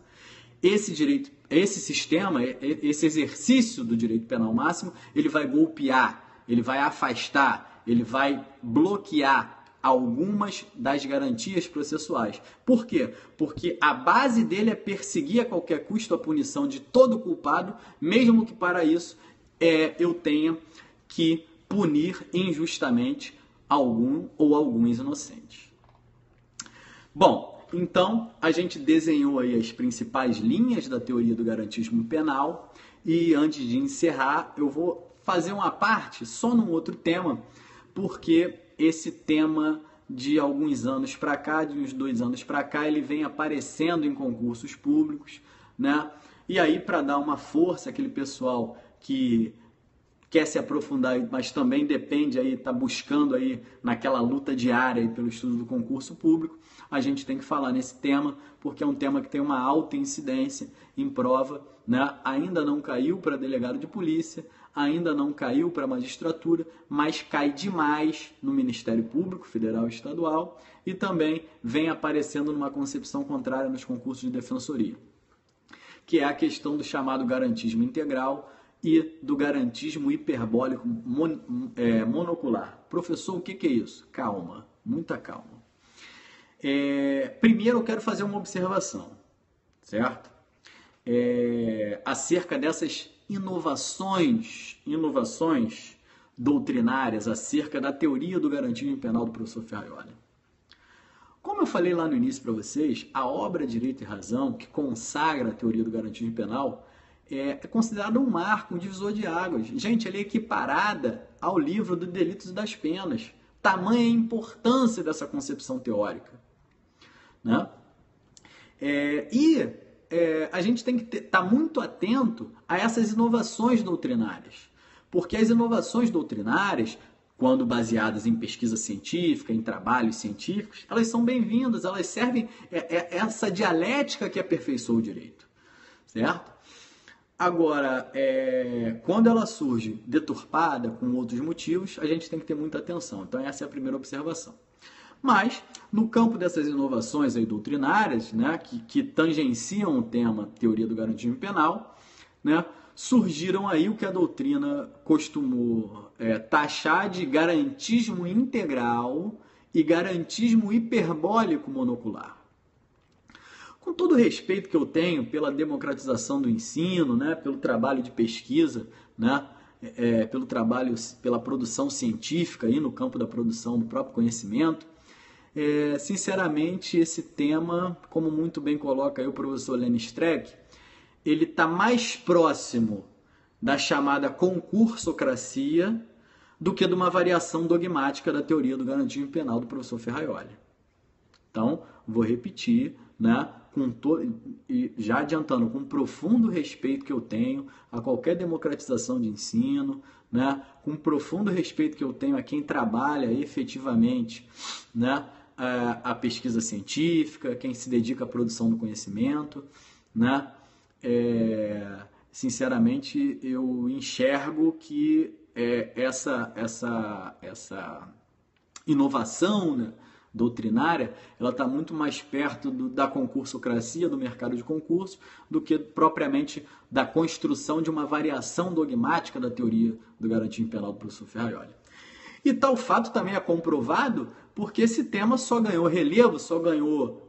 esse sistema, esse exercício do direito penal máximo, ele vai golpear, ele vai afastar, ele vai bloquear algumas das garantias processuais. Por quê? Porque a base dele é perseguir a qualquer custo a punição de todo culpado, mesmo que para isso eu tenha que punir injustamente algum ou alguns inocentes. Bom, então a gente desenhou aí as principais linhas da teoria do garantismo penal e antes de encerrar eu vou fazer uma parte só num outro tema, porque esse tema de alguns anos para cá, de uns 2 anos para cá, ele vem aparecendo em concursos públicos, né? E aí, para dar uma força àquele pessoal que quer se aprofundar, mas também depende aí, está buscando aí naquela luta diária aí pelo estudo do concurso público, a gente tem que falar nesse tema, porque é um tema que tem uma alta incidência em prova, né? Ainda não caiu para delegado de polícia, ainda não caiu para a magistratura, mas cai demais no Ministério Público Federal e Estadual e também vem aparecendo numa concepção contrária nos concursos de defensoria, que é a questão do chamado garantismo integral e do garantismo hiperbólico monocular. Professor, o que é isso? Calma, muita calma. Primeiro eu quero fazer uma observação, certo? Acerca dessas inovações doutrinárias acerca da teoria do garantismo penal do professor Ferraioli. Como eu falei lá no início para vocês, a obra Direito e Razão, que consagra a teoria do garantismo penal, é considerada um marco, um divisor de águas. Gente, ela é equiparada ao livro do Delitos e das Penas. Tamanha a importância dessa concepção teórica, né? A gente tem que estar muito atento a essas inovações doutrinárias, porque as inovações doutrinárias, quando baseadas em pesquisa científica, em trabalhos científicos, elas são bem-vindas, elas servem essa dialética que aperfeiçoa o direito, certo? Agora, quando ela surge deturpada, com outros motivos, a gente tem que ter muita atenção. Então, essa é a primeira observação. Mas, no campo dessas inovações aí doutrinárias, né, que tangenciam o tema teoria do garantismo penal, né, surgiram aí o que a doutrina costumou taxar de garantismo integral e garantismo hiperbólico monocular. Com todo o respeito que eu tenho pela democratização do ensino, né, pelo trabalho de pesquisa, né, pelo trabalho, pela produção científica aí no campo da produção do próprio conhecimento, sinceramente esse tema, como muito bem coloca aí o professor Lenny Streck, ele está mais próximo da chamada concursocracia do que de uma variação dogmática da teoria do garantismo penal do professor Ferraioli. Então, vou repetir, né, e já adiantando, com profundo respeito que eu tenho a qualquer democratização de ensino, né, com profundo respeito que eu tenho a quem trabalha efetivamente, né, a pesquisa científica, quem se dedica à produção do conhecimento, né, sinceramente eu enxergo que essa inovação, né, doutrinária, ela está muito mais perto da concursocracia, do mercado de concurso, do que propriamente da construção de uma variação dogmática da teoria do garantismo penal do professor Ferraioli. E tal fato também é comprovado porque esse tema só ganhou relevo, só ganhou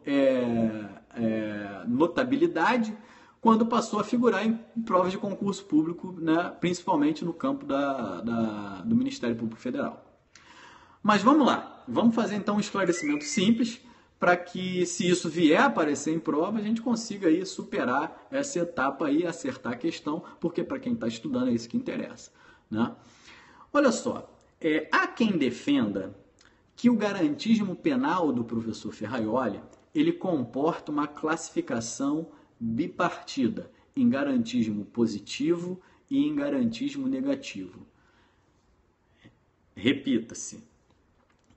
notabilidade quando passou a figurar em provas de concurso público, né, principalmente no campo do Ministério Público Federal. Mas vamos lá, vamos fazer então um esclarecimento simples para que, se isso vier a aparecer em prova, a gente consiga aí superar essa etapa e acertar a questão, porque para quem está estudando é isso que interessa, né? Olha só, há quem defenda que o garantismo penal do professor Ferraioli, ele comporta uma classificação bipartida, em garantismo positivo e em garantismo negativo. Repita-se.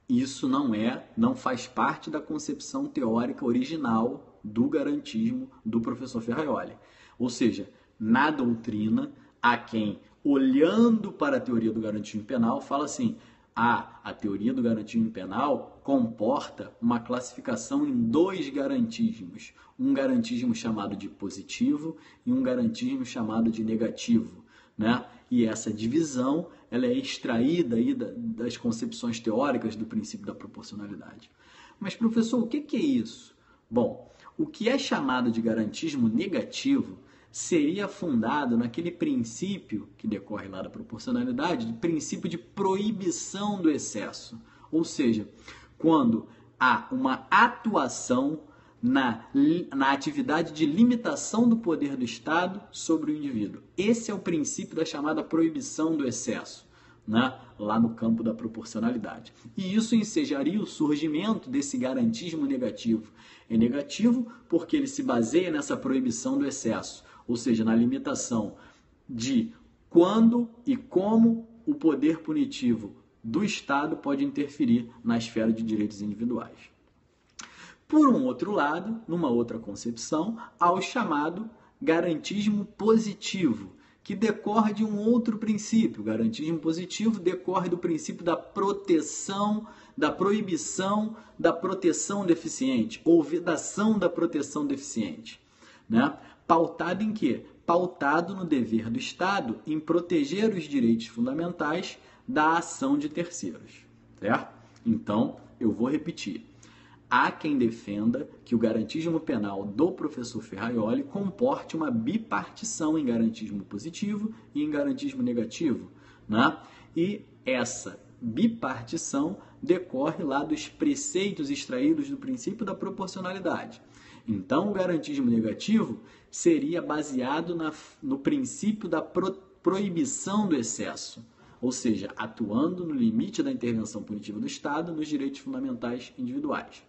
Isso não faz parte da concepção teórica original do garantismo do professor Ferraioli. Ou seja, na doutrina, há quem, olhando para a teoria do garantismo penal, fala assim, a teoria do garantismo penal comporta uma classificação em dois garantismos. Um garantismo chamado de positivo e um garantismo chamado de negativo, né? E essa divisão ela é extraída aí das concepções teóricas do princípio da proporcionalidade. Mas, professor, o que é isso? Bom, o que é chamado de garantismo negativo seria fundado naquele princípio que decorre lá da proporcionalidade, do princípio de proibição do excesso. Ou seja, quando há uma atuação na atividade de limitação do poder do Estado sobre o indivíduo. Esse é o princípio da chamada proibição do excesso, né? Lá no campo da proporcionalidade. E isso ensejaria o surgimento desse garantismo negativo. É negativo porque ele se baseia nessa proibição do excesso, ou seja, na limitação de quando e como o poder punitivo do Estado pode interferir na esfera de direitos individuais. Por um outro lado, numa outra concepção, há o chamado garantismo positivo, que decorre de um outro princípio. O garantismo positivo decorre do princípio da proteção, da proibição da proteção deficiente, ou vedação da proteção deficiente, né? Pautado em quê? Pautado no dever do Estado em proteger os direitos fundamentais da ação de terceiros, certo? Então, eu vou repetir. Há quem defenda que o garantismo penal do professor Ferraioli comporte uma bipartição em garantismo positivo e em garantismo negativo, né? E essa bipartição decorre lá dos preceitos extraídos do princípio da proporcionalidade. Então, o garantismo negativo seria baseado no princípio da proibição do excesso, ou seja, atuando no limite da intervenção punitiva do Estado nos direitos fundamentais individuais.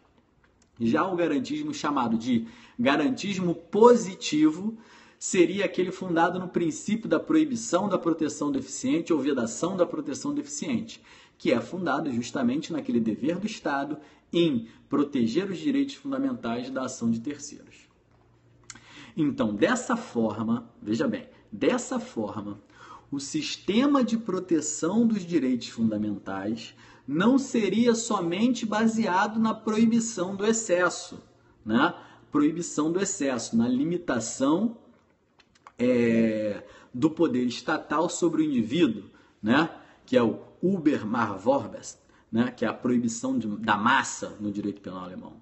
Já o garantismo chamado de garantismo positivo seria aquele fundado no princípio da proibição da proteção deficiente ou vedação da proteção deficiente, que é fundado justamente naquele dever do Estado em proteger os direitos fundamentais da ação de terceiros. Então, dessa forma, veja bem, dessa forma, o sistema de proteção dos direitos fundamentais não seria somente baseado na proibição do excesso, né? Proibição do excesso, na limitação do poder estatal sobre o indivíduo, né? Que é o Übermachtvorbot, né? Que é a proibição da massa no direito penal alemão.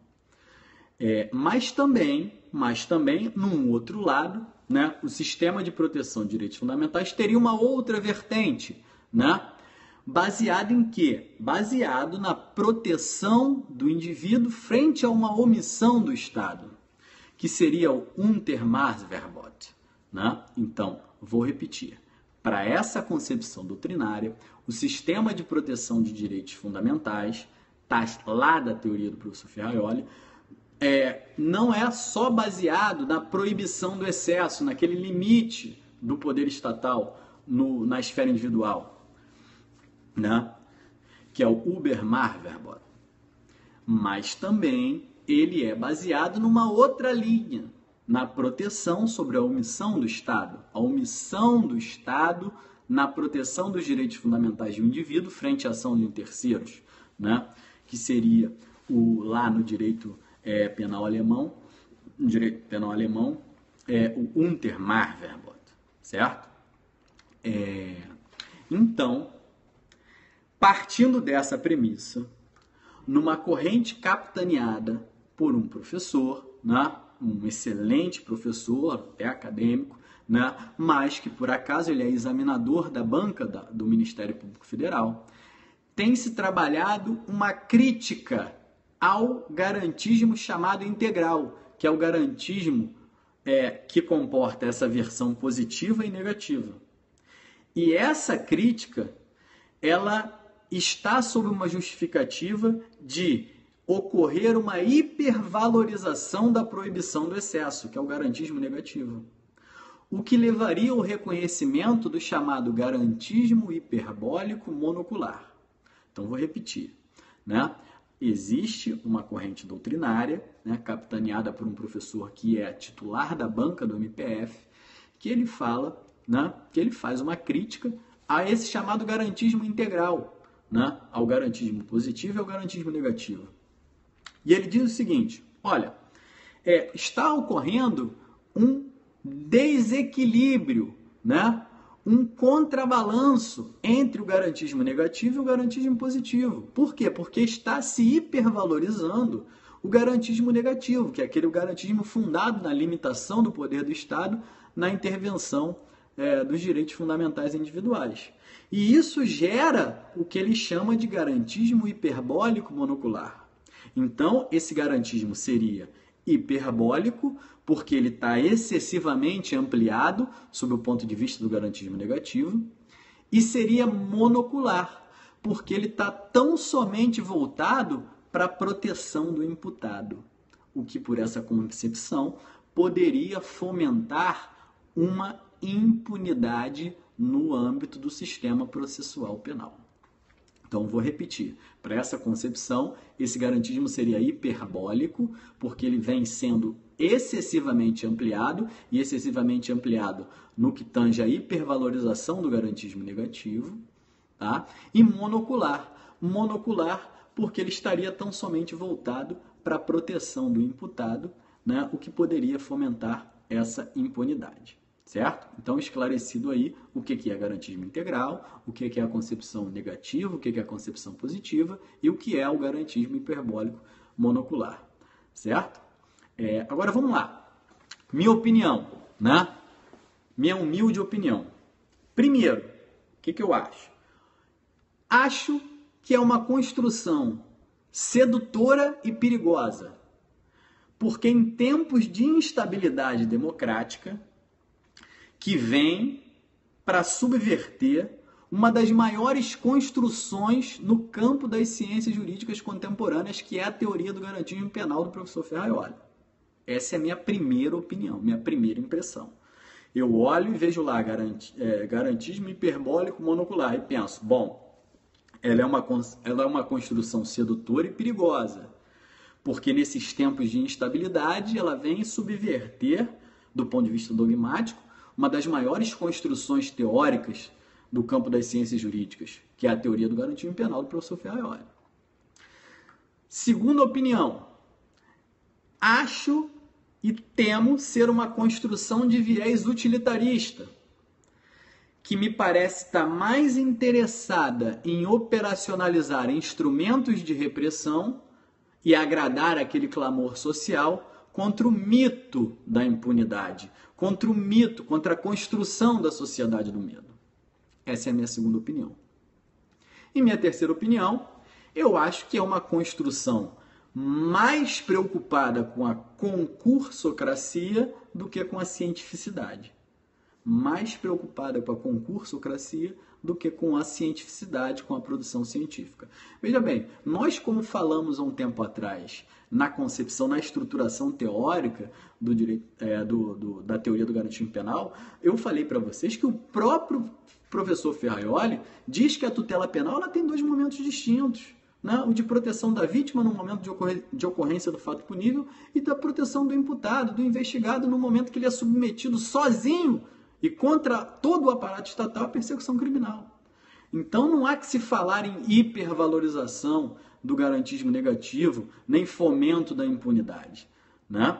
Mas também mas também, num outro lado, né, o sistema de proteção de direitos fundamentais teria uma outra vertente, né? Baseado em quê? Baseado na proteção do indivíduo frente a uma omissão do Estado, que seria o Untermaßverbot, né? Então, vou repetir. Para essa concepção doutrinária, o sistema de proteção de direitos fundamentais, tá lá da teoria do professor Ferraioli, não é só baseado na proibição do excesso, naquele limite do poder estatal na esfera individual, né? Que é o Übermaßverbot. Mas também ele é baseado numa outra linha, na proteção sobre a omissão do Estado. A omissão do Estado na proteção dos direitos fundamentais do indivíduo frente à ação de terceiros, né? Que seria lá no direito penal alemão, o Untermaßverbot, certo? Então, partindo dessa premissa, numa corrente capitaneada por um professor, né? Um excelente professor, até acadêmico, né? Mas que por acaso ele é examinador da banca do Ministério Público Federal, tem se trabalhado uma crítica ao garantismo chamado integral, que é o garantismo que comporta essa versão positiva e negativa. E essa crítica, ela está sob uma justificativa de ocorrer uma hipervalorização da proibição do excesso, que é o garantismo negativo. O que levaria ao reconhecimento do chamado garantismo hiperbólico monocular. Então, vou repetir, né? Existe uma corrente doutrinária, né, capitaneada por um professor que é titular da banca do MPF, que ele fala, né, que ele faz uma crítica a esse chamado garantismo integral, né, ao garantismo positivo e ao garantismo negativo. E ele diz o seguinte, olha, está ocorrendo um desequilíbrio, né, um contrabalanço entre o garantismo negativo e o garantismo positivo. Por quê? Porque está se hipervalorizando o garantismo negativo, que é aquele garantismo fundado na limitação do poder do Estado na intervenção dos direitos fundamentais individuais. E isso gera o que ele chama de garantismo hiperbólico monocular. Então, esse garantismo seria hiperbólico, porque ele está excessivamente ampliado sob o ponto de vista do garantismo negativo, e seria monocular, porque ele está tão somente voltado para a proteção do imputado, o que, por essa concepção, poderia fomentar uma impunidade no âmbito do sistema processual penal. Então, vou repetir. Para essa concepção, esse garantismo seria hiperbólico, porque ele vem sendo excessivamente ampliado, e excessivamente ampliado no que tange a hipervalorização do garantismo negativo, tá? E monocular. Monocular porque ele estaria tão somente voltado para a proteção do imputado, né? O que poderia fomentar essa impunidade. Certo? Então, esclarecido aí o que é garantismo integral, o que é a concepção negativa, o que é a concepção positiva e o que é o garantismo hiperbólico monocular. Certo? Agora, vamos lá. Minha opinião, né? Minha humilde opinião. Primeiro, o que eu acho? Acho que é uma construção sedutora e perigosa, porque em tempos de instabilidade democrática, que vem para subverter uma das maiores construções no campo das ciências jurídicas contemporâneas, que é a teoria do garantismo penal do professor Ferraioli. Essa é a minha primeira opinião, minha primeira impressão. Eu olho e vejo lá garantismo hiperbólico monocular e penso, bom, ela é uma construção sedutora e perigosa, porque nesses tempos de instabilidade ela vem subverter, do ponto de vista dogmático, uma das maiores construções teóricas do campo das ciências jurídicas, que é a teoria do garantismo penal do professor Ferraioli. Segunda opinião, acho e temo ser uma construção de viés utilitarista, que me parece estar mais interessada em operacionalizar instrumentos de repressão e agradar aquele clamor social contra o mito da impunidade, contra o mito, contra a construção da sociedade do medo. Essa é a minha segunda opinião. E minha terceira opinião, eu acho que é uma construção mais preocupada com a concursocracia do que com a cientificidade. Mais preocupada com a concursocracia do que com a cientificidade, com a produção científica. Veja bem, nós, como falamos há um tempo atrás, na concepção, na estruturação teórica do direito, da teoria do garantismo penal, eu falei para vocês que o próprio professor Ferraioli diz que a tutela penal ela tem dois momentos distintos. Né? O de proteção da vítima no momento de ocorrência do fato punível e da proteção do imputado, do investigado, no momento que ele é submetido sozinho e contra todo o aparato estatal à persecução criminal. Então não há que se falar em hipervalorização do garantismo negativo, nem fomento da impunidade. Né?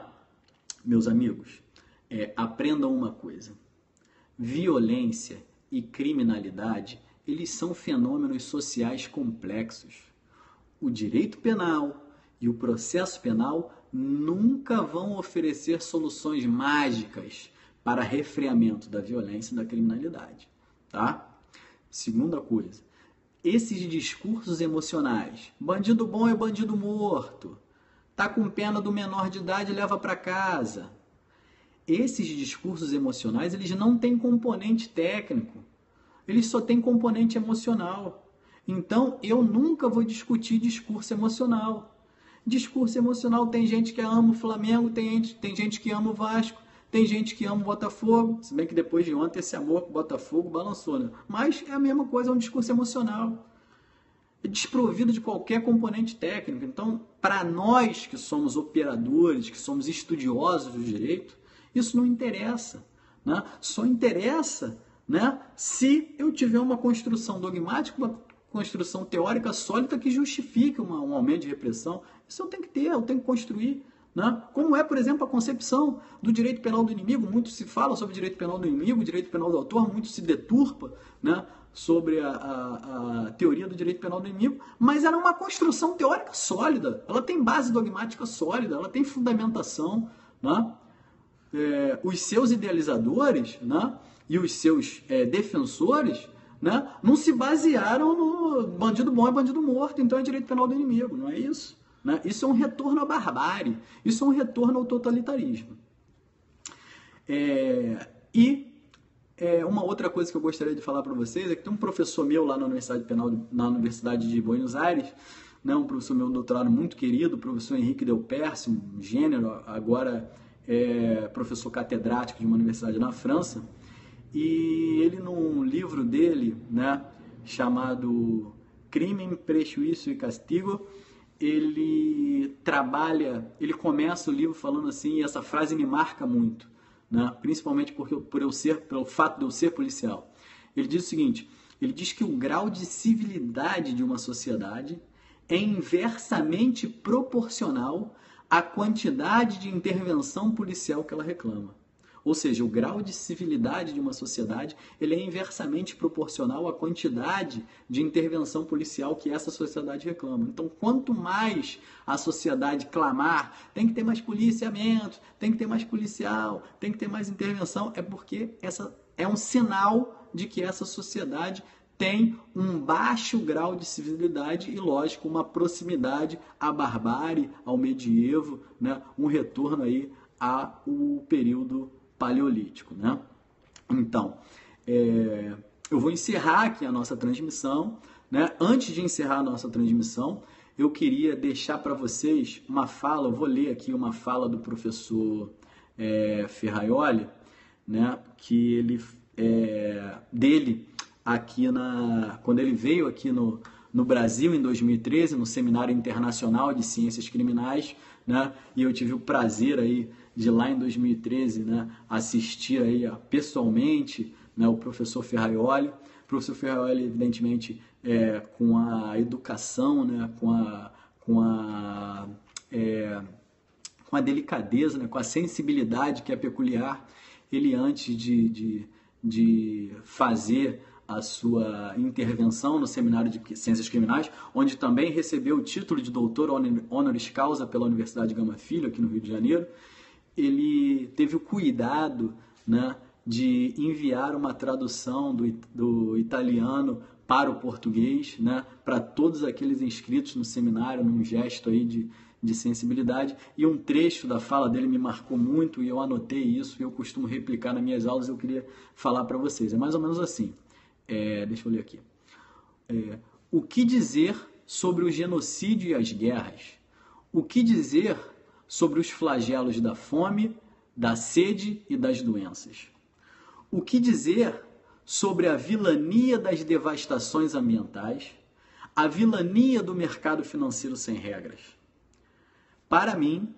Meus amigos, aprendam uma coisa. Violência e criminalidade, eles são fenômenos sociais complexos. O direito penal e o processo penal nunca vão oferecer soluções mágicas para refreamento da violência e da criminalidade, tá? Segunda coisa, esses discursos emocionais, bandido bom é bandido morto, tá com pena do menor de idade e leva para casa. Esses discursos emocionais, eles não têm componente técnico, eles só têm componente emocional. Então, eu nunca vou discutir discurso emocional. Discurso emocional, tem gente que ama o Flamengo, tem gente que ama o Vasco, tem gente que ama o Botafogo, se bem que depois de ontem esse amor com o Botafogo balançou, né? Mas é a mesma coisa, é um discurso emocional. É desprovido de qualquer componente técnico. Então, para nós que somos operadores, que somos estudiosos do direito, isso não interessa. Né? Só interessa, né, se eu tiver uma construção dogmática, uma construção teórica sólida que justifique um aumento de repressão. Isso eu tenho que ter, eu tenho que construir. Né? Como é, por exemplo, a concepção do direito penal do inimigo. Muito se fala sobre o direito penal do inimigo, o direito penal do autor, muito se deturpa, né, sobre a teoria do direito penal do inimigo, mas ela é uma construção teórica sólida, ela tem base dogmática sólida, ela tem fundamentação. Né? Os seus idealizadores, né, e os seus defensores, né, não se basearam no bandido bom é bandido morto, então é direito penal do inimigo, não é isso? Né? Isso é um retorno à barbárie, isso é um retorno ao totalitarismo. Uma outra coisa que eu gostaria de falar para vocês é que tem um professor meu lá na Universidade de Buenos Aires, né, um professor meu doutorado muito querido, o professor Henrique Del Perce, um gênero, agora professor catedrático de uma universidade na França, e ele, num livro dele, né, chamado Crime, Prejuízo e Castigo, ele começa o livro falando assim, e essa frase me marca muito, né, principalmente pelo fato de eu ser policial. Ele diz o seguinte, ele diz que o grau de civilidade de uma sociedade é inversamente proporcional à quantidade de intervenção policial que ela reclama. Ou seja, o grau de civilidade de uma sociedade ele é inversamente proporcional à quantidade de intervenção policial que essa sociedade reclama. Então, quanto mais a sociedade clamar, tem que ter mais policiamento, tem que ter mais policial, tem que ter mais intervenção, é porque essa é um sinal de que essa sociedade tem um baixo grau de civilidade e, lógico, uma proximidade à barbárie, ao medievo, né? Um retorno aí ao período paleolítico, né? Então, eu vou encerrar aqui a nossa transmissão, né? Antes de encerrar a nossa transmissão, eu queria deixar para vocês uma fala, eu vou ler aqui uma fala do professor Ferraioli, né? Que ele dele aqui quando ele veio aqui no Brasil em 2013, no Seminário Internacional de Ciências Criminais, né? E eu tive o prazer aí de lá em 2013, né, assistir aí pessoalmente, né, o professor Ferraioli. O professor Ferraioli, evidentemente, com a educação, né, com a delicadeza, né, com a sensibilidade que é peculiar, ele antes de fazer a sua intervenção no Seminário de Ciências Criminais, onde também recebeu o título de doutor honoris causa pela Universidade Gama Filho, aqui no Rio de Janeiro. Ele teve o cuidado, né, de enviar uma tradução do italiano para o português, né, para todos aqueles inscritos no seminário, num gesto aí de sensibilidade. E um trecho da fala dele me marcou muito e eu anotei isso, eu costumo replicar nas minhas aulas, eu queria falar para vocês. É mais ou menos assim. Deixa eu ler aqui. O que dizer sobre o genocídio e as guerras? O que dizer sobre os flagelos da fome, da sede e das doenças? O que dizer sobre a vilania das devastações ambientais, a vilania do mercado financeiro sem regras? Para mim,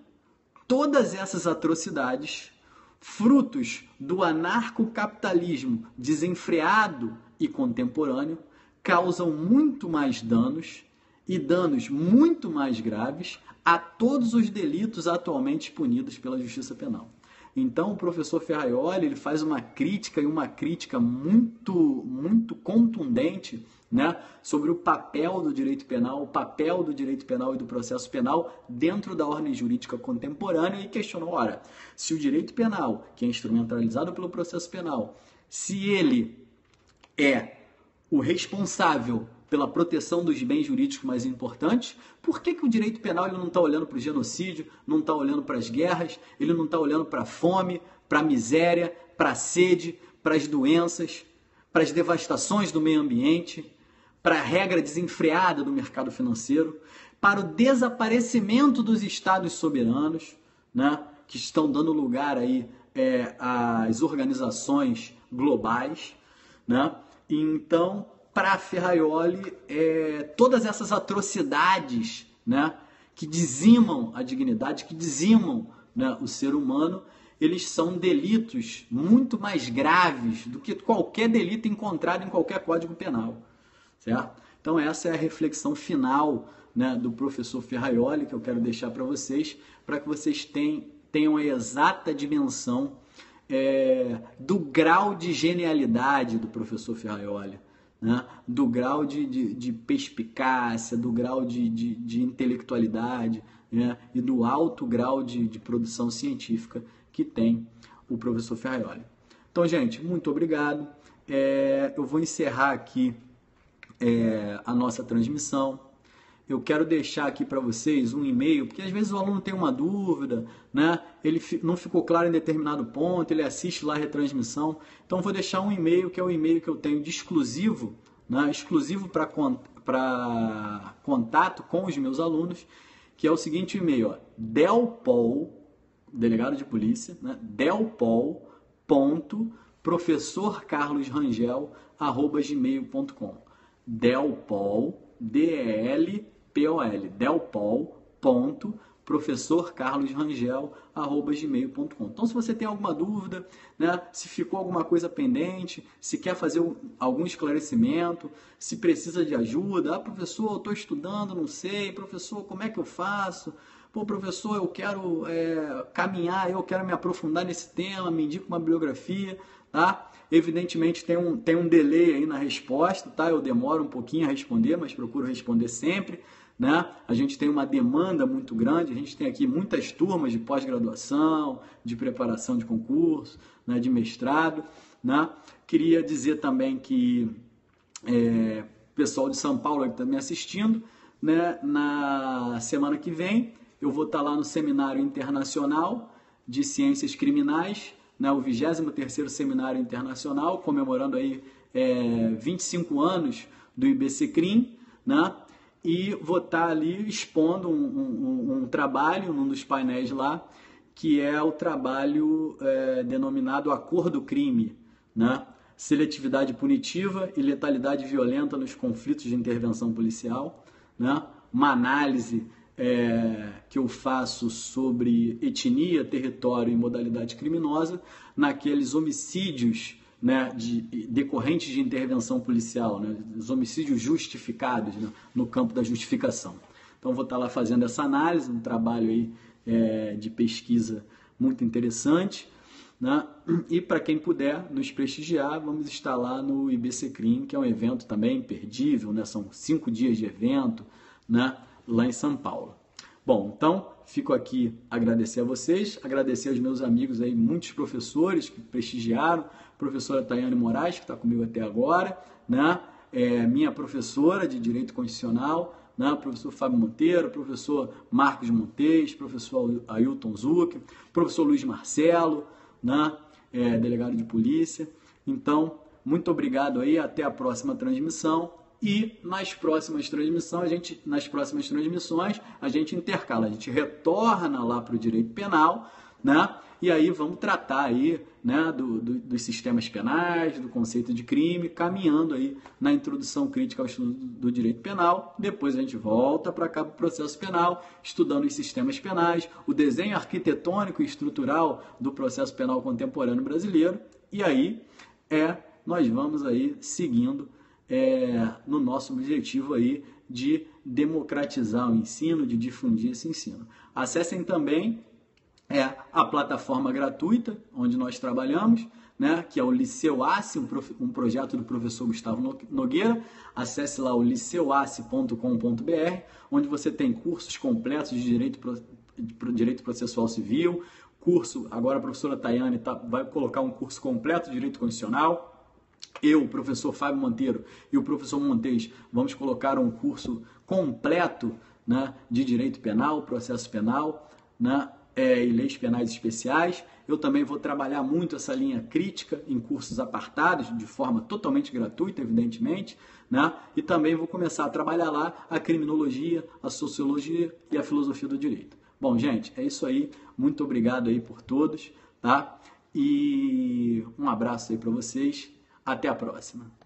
todas essas atrocidades, frutos do anarcocapitalismo desenfreado e contemporâneo, causam muito mais danos e danos muito mais graves a todos os delitos atualmente punidos pela Justiça Penal. Então, o professor Ferraioli ele faz uma crítica, e uma crítica muito contundente, né, sobre o papel do direito penal, o papel do direito penal e do processo penal dentro da ordem jurídica contemporânea, e questionou, ora, se o direito penal, que é instrumentalizado pelo processo penal, se ele é o responsável pela proteção dos bens jurídicos mais importantes, por que o direito penal ele não está olhando para o genocídio, não está olhando para as guerras, ele não está olhando para a fome, para a miséria, para a sede, para as doenças, para as devastações do meio ambiente, para a regra desenfreada do mercado financeiro, para o desaparecimento dos estados soberanos, né, que estão dando lugar aí às organizações globais, né? Então, para Ferraioli, todas essas atrocidades, né, que dizimam a dignidade, que dizimam, né, o ser humano, eles são delitos muito mais graves do que qualquer delito encontrado em qualquer código penal, certo? Então essa é a reflexão final, né, do professor Ferraioli, que eu quero deixar para que vocês tenham a exata dimensão do grau de genialidade do professor Ferraioli, né? Do grau de perspicácia, do grau de intelectualidade, né? E do alto grau de produção científica que tem o professor Ferraioli. Então, gente, muito obrigado. Eu vou encerrar aqui a nossa transmissão. Eu quero deixar aqui para vocês um e-mail, porque às vezes o aluno tem uma dúvida, né? Ele não ficou claro em determinado ponto, ele assiste lá a retransmissão. Então, vou deixar um e-mail, que é o e-mail que eu tenho de exclusivo, né? Exclusivo para contato com os meus alunos, que é o seguinte e-mail, delpol, delegado de polícia, né? delpol.professorcarlosrangel@gmail.com. delpol, delpol.professorcarlosrangel@gmail.com. Então, se você tem alguma dúvida, né, se ficou alguma coisa pendente, se quer fazer algum esclarecimento, se precisa de ajuda, professor, eu estou estudando, não sei, professor, como é que eu faço? Pô, professor, eu quero caminhar, eu quero me aprofundar nesse tema, me indica uma bibliografia, tá? Evidentemente tem um delay aí na resposta, tá? Eu demoro um pouquinho a responder, mas procuro responder sempre, né? A gente tem uma demanda muito grande, a gente tem aqui muitas turmas de pós-graduação, de preparação de concurso, né? De mestrado, né? Queria dizer também que o pessoal de São Paulo que está me assistindo, né? Na semana que vem eu vou estar lá no Seminário Internacional de Ciências Criminais, né, o 23º Seminário Internacional, comemorando aí 25 anos do IBCCRIM, né, e vou estar ali expondo um trabalho num dos painéis lá, que é o trabalho denominado A Cor do Crime, né, seletividade punitiva e letalidade violenta nos conflitos de intervenção policial, né, uma análise que eu faço sobre etnia, território e modalidade criminosa naqueles homicídios, né, decorrentes de intervenção policial, né, os homicídios justificados, né, no campo da justificação. Então vou estar lá fazendo essa análise, um trabalho aí, de pesquisa muito interessante. né? E para quem puder nos prestigiar, vamos estar lá no IBCCrim, que é um evento também imperdível, né? São 5 dias de evento, né? Lá em São Paulo. Bom, então fico aqui agradecer a vocês, agradecer aos meus amigos aí, muitos professores que prestigiaram, professora Tayane Moraes, que está comigo até agora, né? Minha professora de Direito Constitucional, né? Professor Fábio Monteiro, professor Marcos Montes, professor Ailton Zucchi, professor Luiz Marcelo, né? Delegado de polícia. Então, muito obrigado aí, até a próxima transmissão. E nas próximas transmissões a gente intercala, a gente retorna lá para o direito penal, né? E aí vamos tratar aí, né, dos sistemas penais, do conceito de crime, caminhando aí na introdução crítica ao estudo do direito penal. Depois a gente volta para cá para o processo penal, estudando os sistemas penais, o desenho arquitetônico e estrutural do processo penal contemporâneo brasileiro. E aí nós vamos aí seguindo no nosso objetivo aí de democratizar o ensino, de difundir esse ensino. Acessem também a plataforma gratuita onde nós trabalhamos, né, que é o Liceu ACE, um projeto do professor Gustavo Nogueira. Acesse lá o liceuace.com.br, onde você tem cursos completos de direito processual civil, agora a professora Tayane vai colocar um curso completo de direito constitucional. Eu, o professor Fábio Monteiro e o professor Montes vamos colocar um curso completo, né, de direito penal, processo penal, né, e leis penais especiais. Eu também vou trabalhar muito essa linha crítica em cursos apartados, de forma totalmente gratuita, evidentemente, né? E também vou começar a trabalhar lá a criminologia, a sociologia e a filosofia do direito. Bom, gente, é isso aí. Muito obrigado aí por todos, tá? E um abraço aí para vocês. Até a próxima.